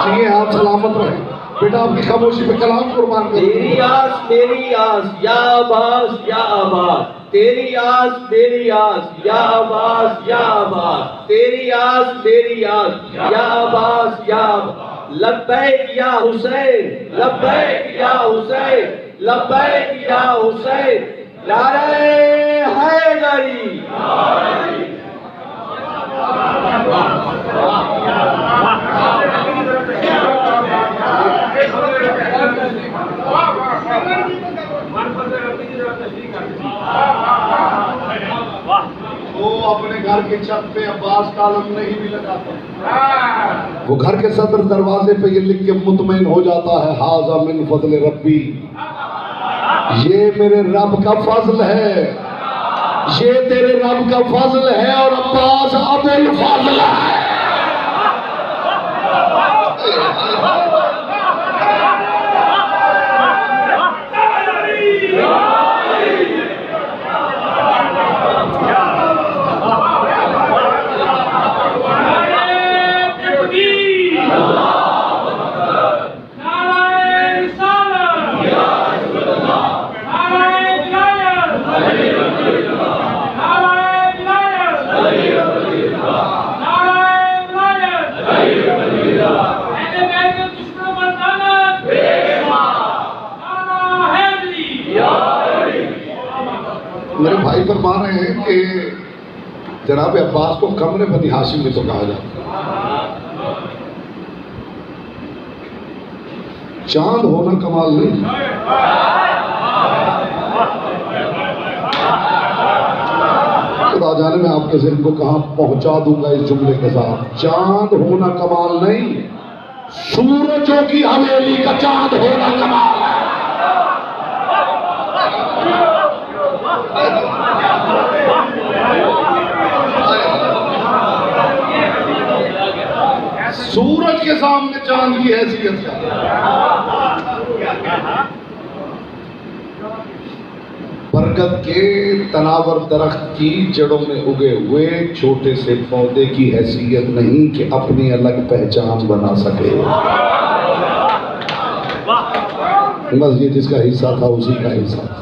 Speaker 1: جی آپ سلامت رہیں بیٹا، آپ کی خاموشی پہ کلام قربان کریں.
Speaker 3: تیری آس میری آس یا عباس یا عباس، تیری آس میری آس یا عباس یا عباس، تیری آس میری آس یا عباس یا عباس. لبیک یا حسین، لبیک یا حسین، لبیک یا حسین. نعرہ حیدری
Speaker 1: وہ اپنے گھر کے چھت پہ عباس کا علم نہیں بھی لگاتا، وہ گھر کے صدر دروازے پہ یہ لکھ کے مطمئن ہو جاتا ہے ھذا من فضل ربی، یہ میرے رب کا فضل ہے، یہ تیرے رب کا فضل ہے، اور عباس ابو الفضل ہے۔ میرے بھائی فرما رہے ہیں کہ جناب عباس کو قمر بنی ہاشم میں تو کہا جاتا ہے، چاند ہونا کمال نہیں، خدا جانے میں آپ کے ذہن کو کہاں پہنچا دوں گا اس جملے کے ساتھ، چاند ہونا کمال نہیں، سورجوں کی حویلی کا چاند ہونا کمال ہے۔ سورج کے سامنے چاند کی حیثیت کیا ہے؟ برگد کے تناور درخت کی جڑوں میں اگے ہوئے چھوٹے سے پودے کی حیثیت نہیں کہ اپنی الگ پہچان بنا سکے، بس یہ جس کا حصہ تھا اسی کا حصہ تھا۔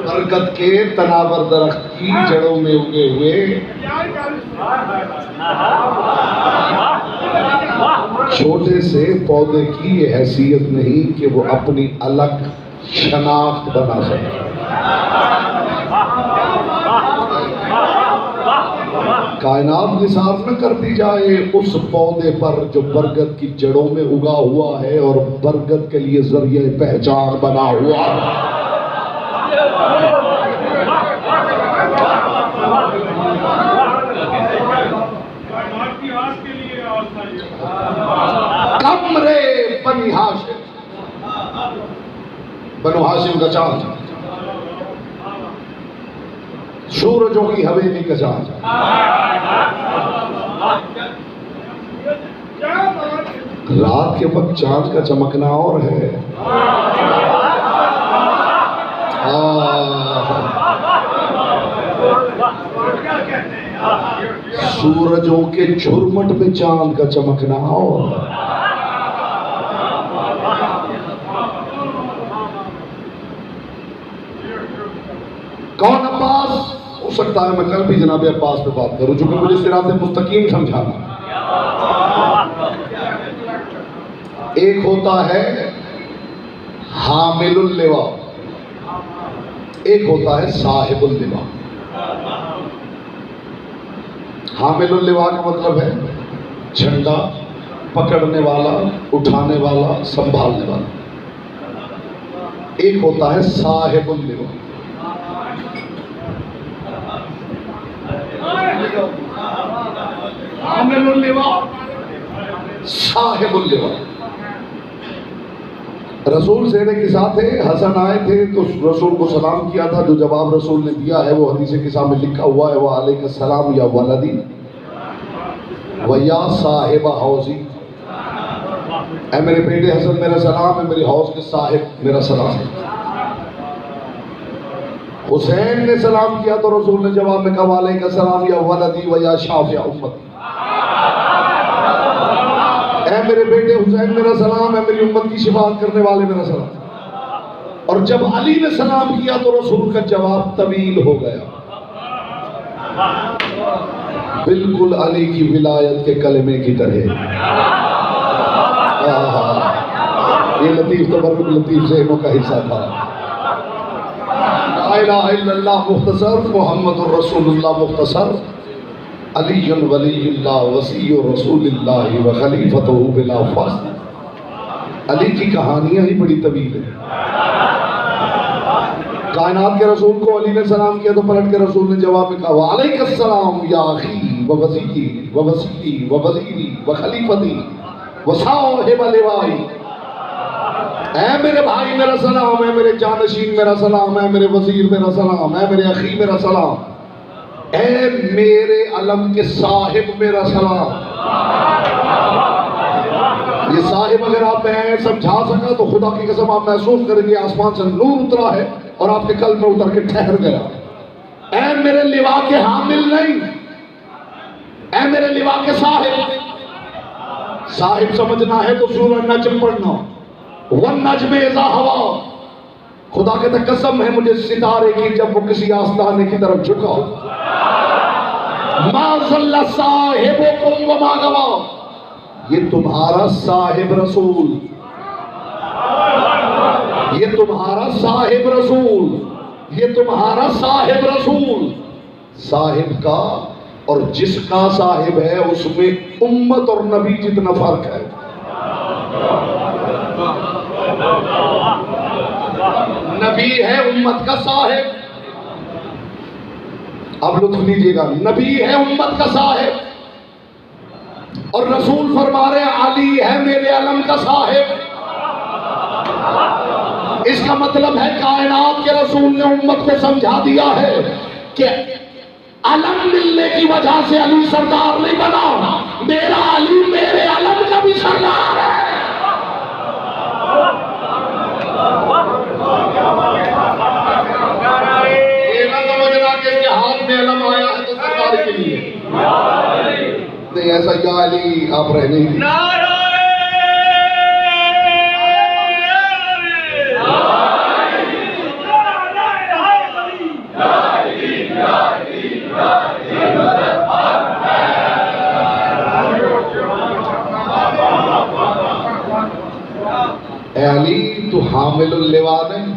Speaker 1: برگد کے تناور درخت کی جڑوں میں اگے ہوئے چھوٹے سے پودے کی یہ حیثیت نہیں کہ وہ اپنی الگ شناخت بنا سکے۔ کائنات نثار نہ کر دی جائے اس پودے پر جو برگد کی جڑوں میں اگا ہوا ہے اور برگد کے لیے ذریعہ پہچان بنا ہوا ہے۔ قمر بنی ہاشم، بنو ہاشم کا چاند، سورجوں کی حویلی کا چاند، رات کے وقت چاند کا چمکنا اور ہے، سورجوں کے جھرمٹ میں چاند کا چمکنا اور کون عباس؟ ہو سکتا ہے میں کل بھی جناب عباس پہ بات کروں چونکہ مجھے صراط مستقیم سمجھانا۔ ایک ہوتا ہے حامل اللواء، ایک ہوتا ہے صاحب اللواء۔ حامل اللواء کا مطلب ہے جھنڈا پکڑنے والا، اٹھانے والا، سنبھالنے والا۔ ایک ہوتا ہے صاحب اللواء۔ حامل اللواء، صاحب اللواء۔ رسول زیر کسا تھے، حسن آئے تھے تو رسول کو سلام کیا تھا، جو جواب رسول نے دیا ہے وہ حدیث کسا میں لکھا ہوا ہے، وعلیک السلام یا ولدی و یا صاحب حوضی، اے میرے بیٹے حسن میرا سلام ہے، میری حوض کے صاحب میرا سلام ہے۔ حسین نے سلام کیا تو رسول نے جواب میں کہا وعلیک السلام یا ولدی و یا شافع امتی، اے میرے بیٹے حسین میرا سلام ہے، میری امت کی شفاعت کرنے والے میرا سلام۔ اور جب علی نے سلام کیا تو رسول کا جواب طویل ہو گیا، بالکل علی کی ولایت کے کلمے کی طرح۔ یہ لطیف تبرک لطیف ذہنوں کا حصہ تھا. لا الہ الا اللہ مختصر، محمد الرسول اللہ مختصر، علی ولی اللہ وصی رسول اللہ و خلیفتہ بلا فاصلہ. علی کی کہانیاں ہی بڑی طویل ہیں. کائنات کے رسول کو علی نے سلام کیا تو پلٹ کے رسول نے جواب میں کہا وعلیک السلام یا اخی و وزیری و وسیلی و وزیری و خلیفتی و صاحب لوائی. اے میرے بھائی میرا سلام، اے میرے جانشین میرا سلام، اے میرے وزیر میرا سلام، اے میرے اخی میرا سلام، اے میرے علم کے صاحب میرا سلام. یہ صاحب اگر آپ میں سمجھا سکا تو خدا کی قسم آپ محسوس کریں گے آسمان سے نور اترا ہے اور آپ کے قلب میں اتر کے ٹھہر گیا. اے میرے لوا کے حامل نہیں، اے میرے لوا کے صاحب. صاحب سمجھنا ہے تو سورہ نجم پڑھنا، والنجم اذا ہوا. خدا کہتا قسم ہے مجھے ستارے کی جب وہ کسی آستانے کی طرف جھکا. ما ضل صاحبکم وما غوا. یہ تمہارا صاحب رسول، یہ تمہارا صاحب رسول، یہ تمہارا صاحب رسول. صاحب کا اور جس کا صاحب ہے اس میں امت اور نبی جتنا فرق ہے. نبی ہے امت کا صاحب. اب لطف لیجیے گا، نبی ہے امت کا صاحب اور رسول فرما رہے علی ہے میرے علم کا صاحب. اس کا مطلب ہے کائنات کے رسول نے امت کو سمجھا دیا ہے کہ علم ملنے کی وجہ سے علی سردار نہیں بنا، میرا علی میرے علم کا بھی سردار ہے. یہ نہ سمجھنا کہ اس کے ہاتھ میں علم آیا ہے تو سرداری کے لیے نہیں. ایسا یا علی آپ رہنے ہی اے علی تو حامل اللواء نہیں،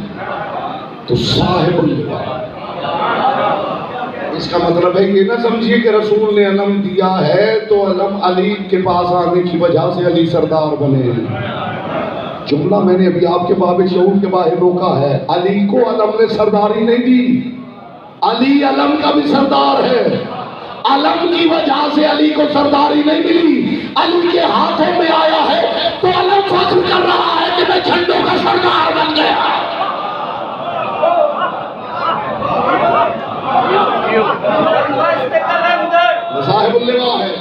Speaker 1: تو صاحب اللواء. اس کا مطلب ہے یہ نہ سمجھیے کہ رسول نے علم دیا ہے تو علم علی کے پاس آنے کی وجہ سے علی سردار بنے. جملہ میں نے ابھی آپ کے باب شعور کے باہر روکا ہے. علی کو علم نے سرداری نہیں دی، علی علم کا بھی سردار ہے. علم کی وجہ سے علی کو سرداری نہیں ملی، علی کے ہاتھوں میں آیا ہے تو علم فخر کر رہا ہے کہ میں جھنڈوں کا سردار بن گیا. صاحب اللواء ہے.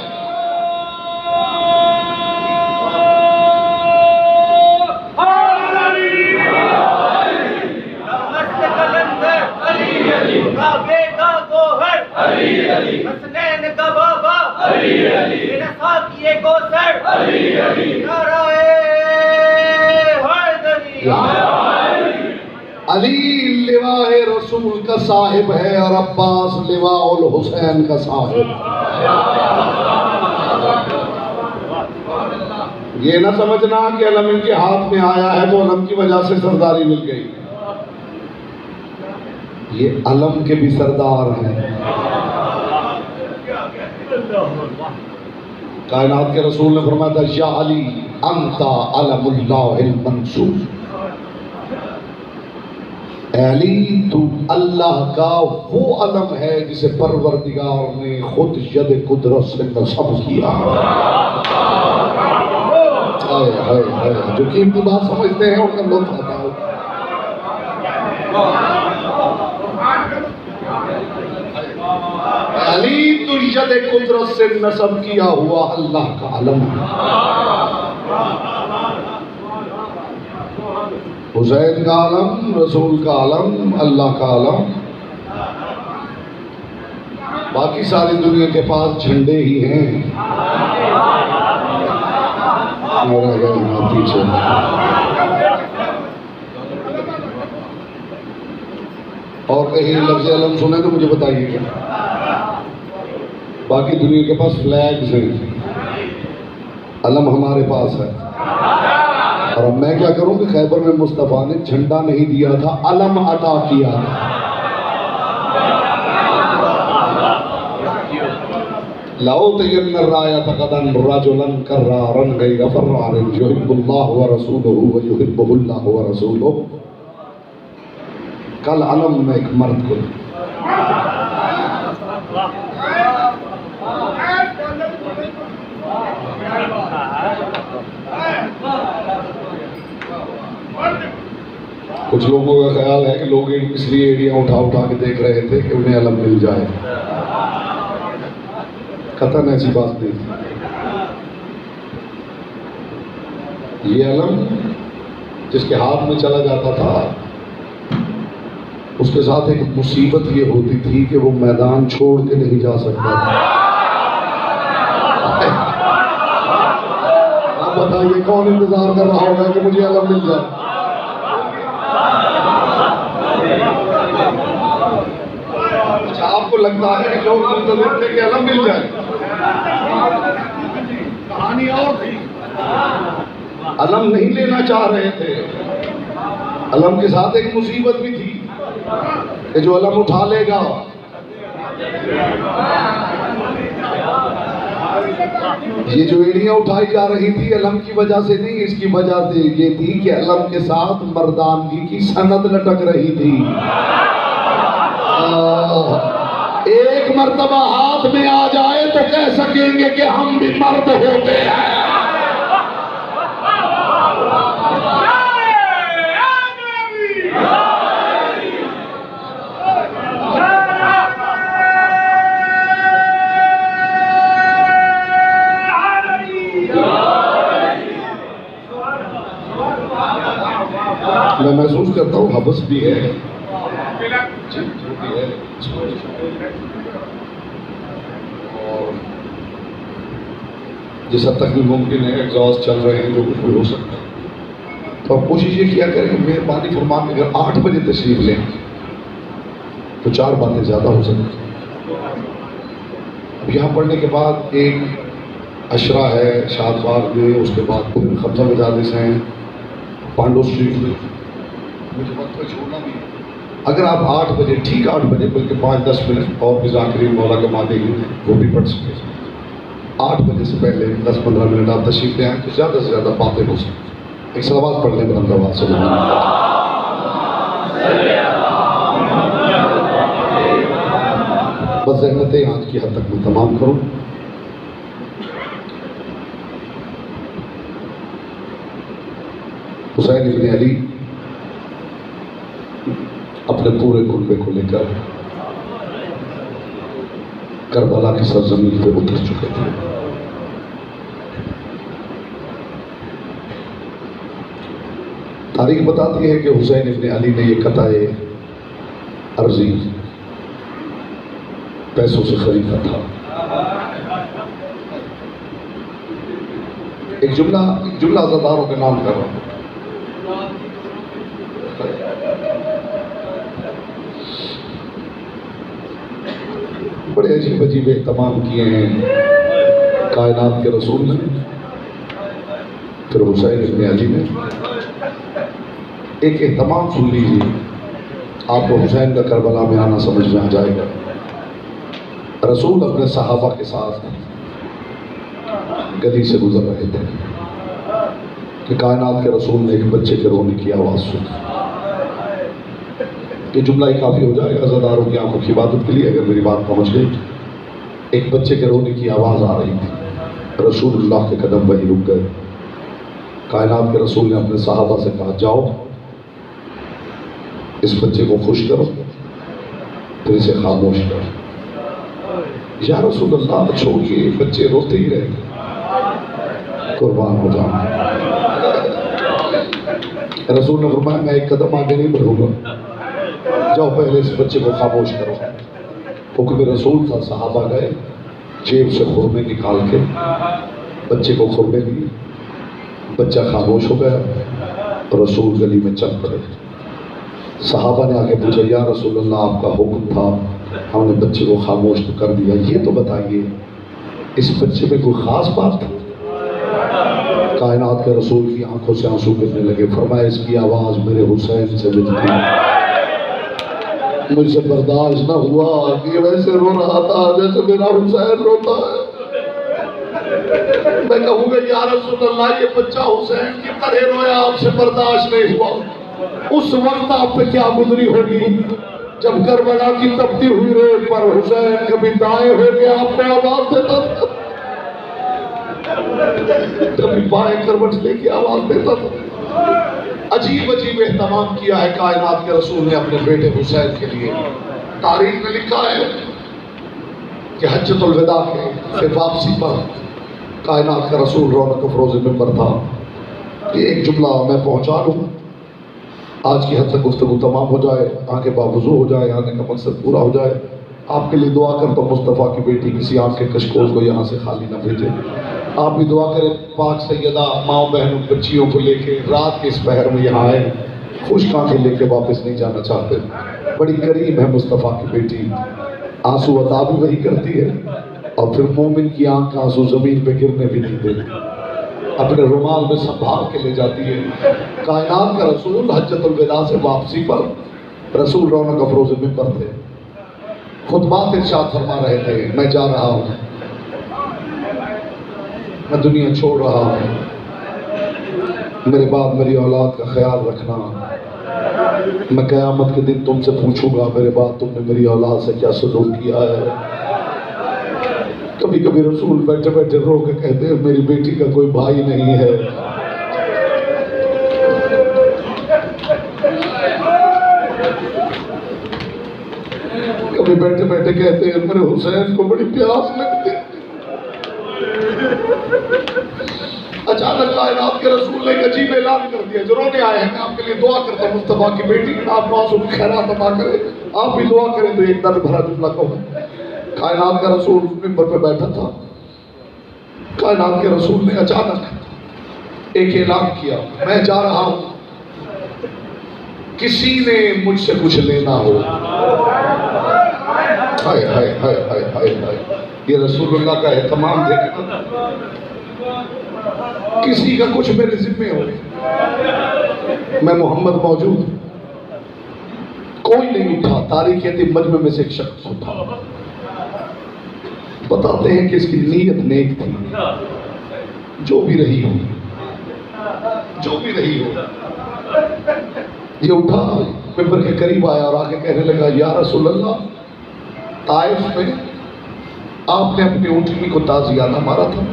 Speaker 1: علی لواء رسول کا صاحب ہے اور عباس لواء الحسین کا صاحب. یہ نہ سمجھنا کہ علم ان کے ہاتھ میں آیا ہے تو علم کی وجہ سے سرداری مل گئی. یہ علم کے بھی سردار ہیں. کائنات کے رسول نے فرمایا تھا یا علی انت علم اللہ المنصور. اے علی تو اللہ کا وہ علم ہے جسے پروردگار نے خود ید قدرت سے نصب کیا. جو قیمتی بات سمجھتے ہیں ان کا لطف آتا ہے. علی تو ید قدرت سے نصب کیا ہوا اللہ کا علم ہے. حسین کا علم، رسول کا علم، اللہ کا علم. باقی ساری دنیا کے پاس جھنڈے ہی ہیں. پیچھے اور کہیں لفظ علم سنے تو مجھے بتائیے گا. باقی دنیا کے پاس فلیگز ہیں، علم ہمارے پاس ہے. اور اب میں کیا کروں کہ خیبر میں مصطفیٰ نے جھنڈا نہیں دیا تھا، علم عطا کیا تھا. لَأُوتِيَنَّ الرَّايَةَ غَدًا رَجُلًا كَرَّارًا غَيْرَ فَرَّارٍ يُحِبُّ اللَّهُ وَرَسُولُهُ وَيُحِبُّهُ اللَّهُ وَرَسُولُهُ. کل علم میں ایک مرد کو کچھ لوگوں کا خیال ہے کہ لوگ اس لیے ایڑیاں اٹھا کے دیکھ رہے تھے کہ انہیں علم مل جائے. قطعاً ایسی بات نہیں. یہ علم جس کے ہاتھ میں چلا جاتا تھا اس کے ساتھ ایک مصیبت یہ ہوتی تھی کہ وہ میدان چھوڑ کے نہیں جا سکتا تھا. آپ بتائیے کون انتظار کر رہا ہوگا کہ مجھے علم مل جائے؟ اچھا آپ کو لگتا ہے کہ لوگ منتظر تھے کہ علم مل جائے؟ کہانی اور تھی. علم نہیں لینا چاہ رہے تھے. علم کے ساتھ ایک مصیبت بھی تھی کہ جو علم اٹھا لے گا یہ جو ایڑیاں اٹھائی جا رہی تھی علم کی وجہ سے نہیں، اس کی وجہ سے یہ تھی کہ علم کے ساتھ مردانگی کی سند لٹک رہی تھی. ایک مرتبہ ہاتھ میں آ جائے تو کہہ سکیں گے کہ ہم بھی مرد ہوتے ہیں. میں محسوس کرتا ہوں حبس بھی ہے اور جس حد تک بھی ممکن ہے ایگزاسٹ چل رہے ہیں جو کچھ بھی ہو سکتا ہے. تو آپ کوشش یہ کیا کریں مہربانی فرما کے اگر 8 بجے تشریف لیں تو 4 باتیں زیادہ ہو سکتی. اب یہاں پڑھنے کے بعد ایک عشرہ ہے شاد باغ میں، اس کے بعد پھر خمسہ مجالس ہیں پانڈو اسٹریٹ میں. مجھے وقت پہ چھوڑنا بھی ہے. اگر آپ 8 بجے ٹھیک 8 بجے بلکہ 5-10 منٹ اور بھی ذاکرین مولا کے مادے گی وہ بھی پڑھ سکتے. 8 بجے سے پہلے 10-15 منٹ آپ تشریف لے آئیں تو زیادہ سے زیادہ باتیں ہو سکتی. ایک صلوات پڑھ لیں بلند آواز سے. بس زحمتیں آج کی حد تک میں تمام کروں. حسین ابن علی اپنے پورے کنبے کو لے کر کربلا کی سرزمین پہ اتر چکے تھے. تاریخ بتاتی ہے کہ حسین ابن علی نے یہ قطع عرضی پیسوں سے خریدا تھا. ایک جملہ عزاداروں کے نام کر رہا ہوں. بڑے عجیب اہتمام کیے ہیں کائنات کے رسول نے، پھر حسین ابن علی نے. ایک اہتمام سن لیجیے، آپ کو حسین کا کربلا میں آنا سمجھ میں آ جائے گا. رسول اپنے صحابہ کے ساتھ گلی سے گزر رہے تھے کہ کائنات کے رسول نے ایک بچے کے رونے کی آواز سنی. یہ جملہ ہی کافی ہو جائے گا عزاداروں کی آنکھوں کی عبادت کے لیے اگر میری بات پہنچ گئی. ایک بچے کے رونے کی آواز آ رہی تھی. رسول اللہ کے قدم وہیں رک گئے. کائنات کے رسول نے اپنے صحابہ سے کہا جاؤ اس بچے کو خوش کرو پھر اسے خاموش کرو. یا رسول اللہ چھوڑیے بچے روتے ہی رہے گے، قربان ہو جاؤں. رسول نے فرمایا میں ایک قدم آگے نہیں بڑھوں گا، جاؤ پہلے اس بچے کو خاموش کرو. حکم رسول تھا. صحابہ گئے جیب سے خرمے نکال کے بچے کو خرمے دیے. بچہ خاموش ہو گیا. رسول گلی میں چل پڑے. صحابہ نے آگے پوچھا یا رسول اللہ آپ کا حکم تھا، ہم نے بچے کو خاموش تو کر دیا، یہ تو بتائیے اس بچے میں کوئی خاص بات تھی؟ کائنات کے رسول کی آنکھوں سے آنسو گرنے لگے. فرمایا اس کی آواز میرے حسین سے ملتی مجھ سے برداشت نہ ہوا کہ یہ ویسے رو رہا تھا جیسے میرا حسین روتا ہے. میں کہوں گا یا رسول اللہ یہ بچہ حسین کی طرح رویا آپ سے برداشت نہیں ہوا. اس وقت آپ پہ کیا گزری ہوگی جب کربلا کی تپتی ہوئی ریت پر حسین کبھی دائیں ہو کے آپ کو آواز دیتا تھا, کبھی بائیں کروٹ لے کے آواز دیتا تھا. عجیب عجیب اہتمام کیا ہے کائنات کے رسول نے اپنے بیٹے حسین کے لیے. تاریخ میں لکھا ہے کہ حجۃ الوداع کے واپسی پر کائنات کا رسول رونق افروز ممبر تھا کہ ایک جملہ میں پہنچا لوں, آج کی حد تک گفتگو تمام ہو جائے, آنکھیں باوضو ہو جائے, آنے کا مقصد پورا ہو جائے. آپ کے لیے دعا کرتا ہوں مصطفیٰ کی بیٹی کسی آنکھ کے کشکول کو یہاں سے خالی نہ بھیجے. آپ بھی دعا کریں پاک سیدہ ماں بہنوں بچیوں کو لے کے رات کے اس پہر میں یہاں آئے, خشک آنکھیں لے کے واپس نہیں جانا چاہتے. بڑی کریم ہے مصطفیٰ کی بیٹی, آنسو عطا بھی وہی کرتی ہے اور پھر مومن کی آنکھ آنسو زمین پہ گرنے بھی نہیں دیتی, اپنے رومال میں سنبھال کے لے جاتی ہے. کائنات کا رسول حجۃ الوداع سے واپسی پر رسول رونق افروز ممبر تھے, خطبات ارشاد فرما رہے تھے میں جا رہا ہوں, میں دنیا چھوڑ رہا ہوں, میرے بعد میری اولاد کا خیال رکھنا, میں قیامت کے دن تم سے پوچھوں گا میرے بعد تم نے میری اولاد سے کیا سلوک کیا ہے. کبھی کبھی رسول بیٹھے بیٹھے رو کے کہتے ہیں میری بیٹی کا کوئی بھائی نہیں ہے. کبھی بیٹھے بیٹھے کہتے ہیں میرے حسین کو بڑی پیاس لگتی. اچانک کائنات کے رسول نے ایک عجیب اعلان کر دیا, جو رونے آئے ہیں میں آپ کے لیے دعا کرتا ہوں مصطفیٰ کی بیٹی آپ آنسو کی خیرات عطا کریں, آپ بھی دعا کریں تو ایک درد بھرا جملہ کہوں. کائنات کا رسول منبر پہ بیٹھا تھا, کائنات کے رسول نے اچانک ایک اعلان کیا میں جا رہا ہوں, کسی نے مجھ سے کچھ لینا ہو. ہائے ہائے ہائے ہائے ہائے ہائے, یہ رسول اللہ کا اہتمام دیکھنا. کسی کا کچھ میرے ذمے ہو, میں محمد موجود, کوئی نہیں اٹھا. تاریخ یتیم مجمع میں سے ایک شخص اٹھا, بتاتے ہیں کہ اس کی نیت نیک تھی, جو بھی رہی ہو, جو بھی رہی ہو. یہ اٹھا ممبر کے قریب آیا اور آگے کہنے لگا یا رسول اللہ, طائف میں آپ نے اپنی اونٹنی کو تازیانہ مارا تھا,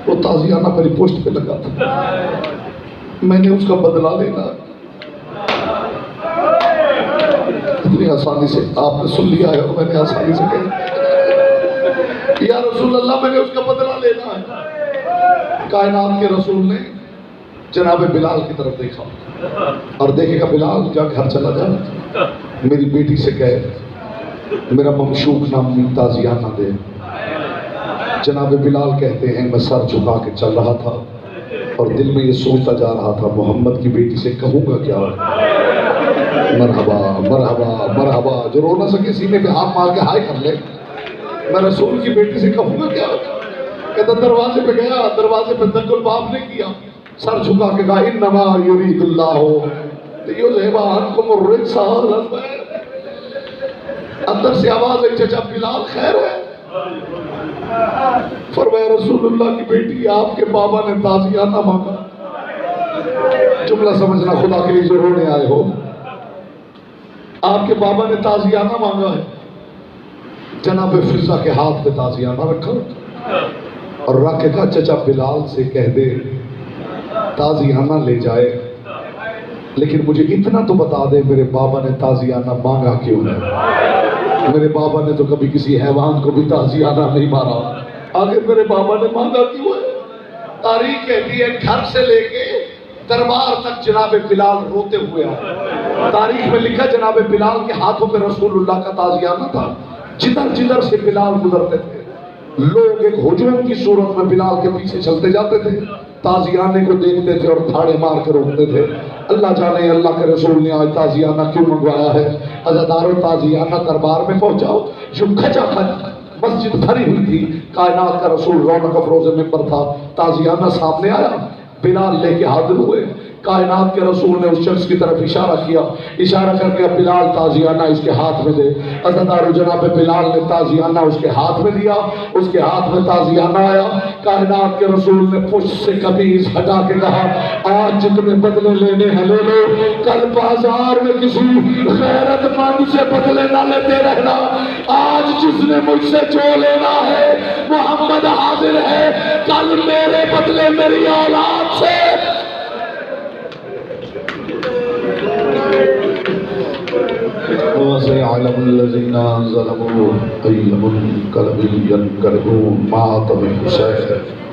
Speaker 1: وہ تازیانہ میری پشت پہ لگا تھا, میں نے اس کا بدلہ لینا. اتنی آسانی سے آپ نے سن لیا ہے اور میں نے آسانی سے کہا یا رسول اللہ میں نے اس کا بدلہ لینا ہے. کائنات کے رسول نے جناب بلال کی طرف دیکھا اور دیکھے گا بلال جا گھر چلا جا, میری بیٹی سے کہے میرا ممشوق نامی تازیانہ دے. جناب بلال کہتے ہیں میں سر جھکا کے چل رہا تھا اور دل میں یہ سوچتا جا رہا تھا محمد کی بیٹی سے کہوں گا کیا, مرحبا مرحبا مرحبا, جو رو نہ سکے سینے پہ ہاتھ مار کے ہائے کر لے, میں رسول کی بیٹی سے کہوں گا کیا. کہتا دروازے پہ گیا, دروازے پہ دق الباب نے کیا, سر جھکا کے کہا انما یرید اللہ لیذھب عنکم الرجس اہل البیت. اندر سے آواز ہے چچا بلال خیر ہے. فرمایا رسول اللہ کی بیٹی آپ کے بابا نے تازیانہ مانگا. جملہ سمجھنا خدا کے لیے جو رونے آئے ہو, آپ کے بابا نے تازیانہ مانگا ہے. جناب فضا کے ہاتھ پہ تازیانہ رکھا اور رکھ کے کہا چچا بلال سے کہہ دے تازیانہ لے جائے, لیکن مجھے اتنا تو بتا دے میرے بابا نے تازیانہ مانگا کیوں ہے. میرے بابا نے تو کبھی کسی حیوان کو بھی تازیانہ نہیں مارا, آگے میرے بابا نے مانگا کیوں ہے. تاریخ کہتی ہے گھر سے لے کے دربار تک جناب بلال روتے ہوئے آئے. تاریخ میں لکھا جناب بلال کے ہاتھوں پہ رسول اللہ کا تازیانہ تھا. جدھر جدھر سے بلال گزرتے تھے لوگ ایک ہجوم کی صورت میں بلال کے پیچھے چلتے جاتے تھے, تازیانے کو دیکھتے تھے اور تھاڑے مار کے روکتے تھے. اللہ جانے اللہ کے رسول نے آج تازیانہ کیوں منگوایا ہے. عزادارو تازیانہ دربار میں پہنچاؤ, جو کھچا کھچ مسجد بھری ہوئی تھی، کائنات کا رسول رونق افروز ممبر تھا، تازیانہ سامنے آیا، بلال لے کے حاضر ہوئے، کائنات کے رسول نے اس شخص کی طرف اشارہ کیا، اشارہ کر کے بلال تازیانہ اس کے ہاتھ میں دے۔ عزتدار جناب بلال نے تازیانہ اس کے ہاتھ میں دیا، اس کے ہاتھ میں تازیانہ آیا، کائنات کے رسول نے پشت سے قمیض ہٹا کے کہا آج جتنے بدلے لینے ہیں لے لو، کل بازار میں کسی غیرت مند سے بدلے نہ لیتے رہنا، آج جس نے مجھ سے جو لینا ہے محمد حاضر ہے، کل میرے بدلے میری اولاد سے۔ وَسَيَعْلَمُ الَّذِينَ ظَلَمُوا أَيَّ مُنقَلَبٍ يَنقَلِبُونَ مَا تَمَ حُسَيْنٍ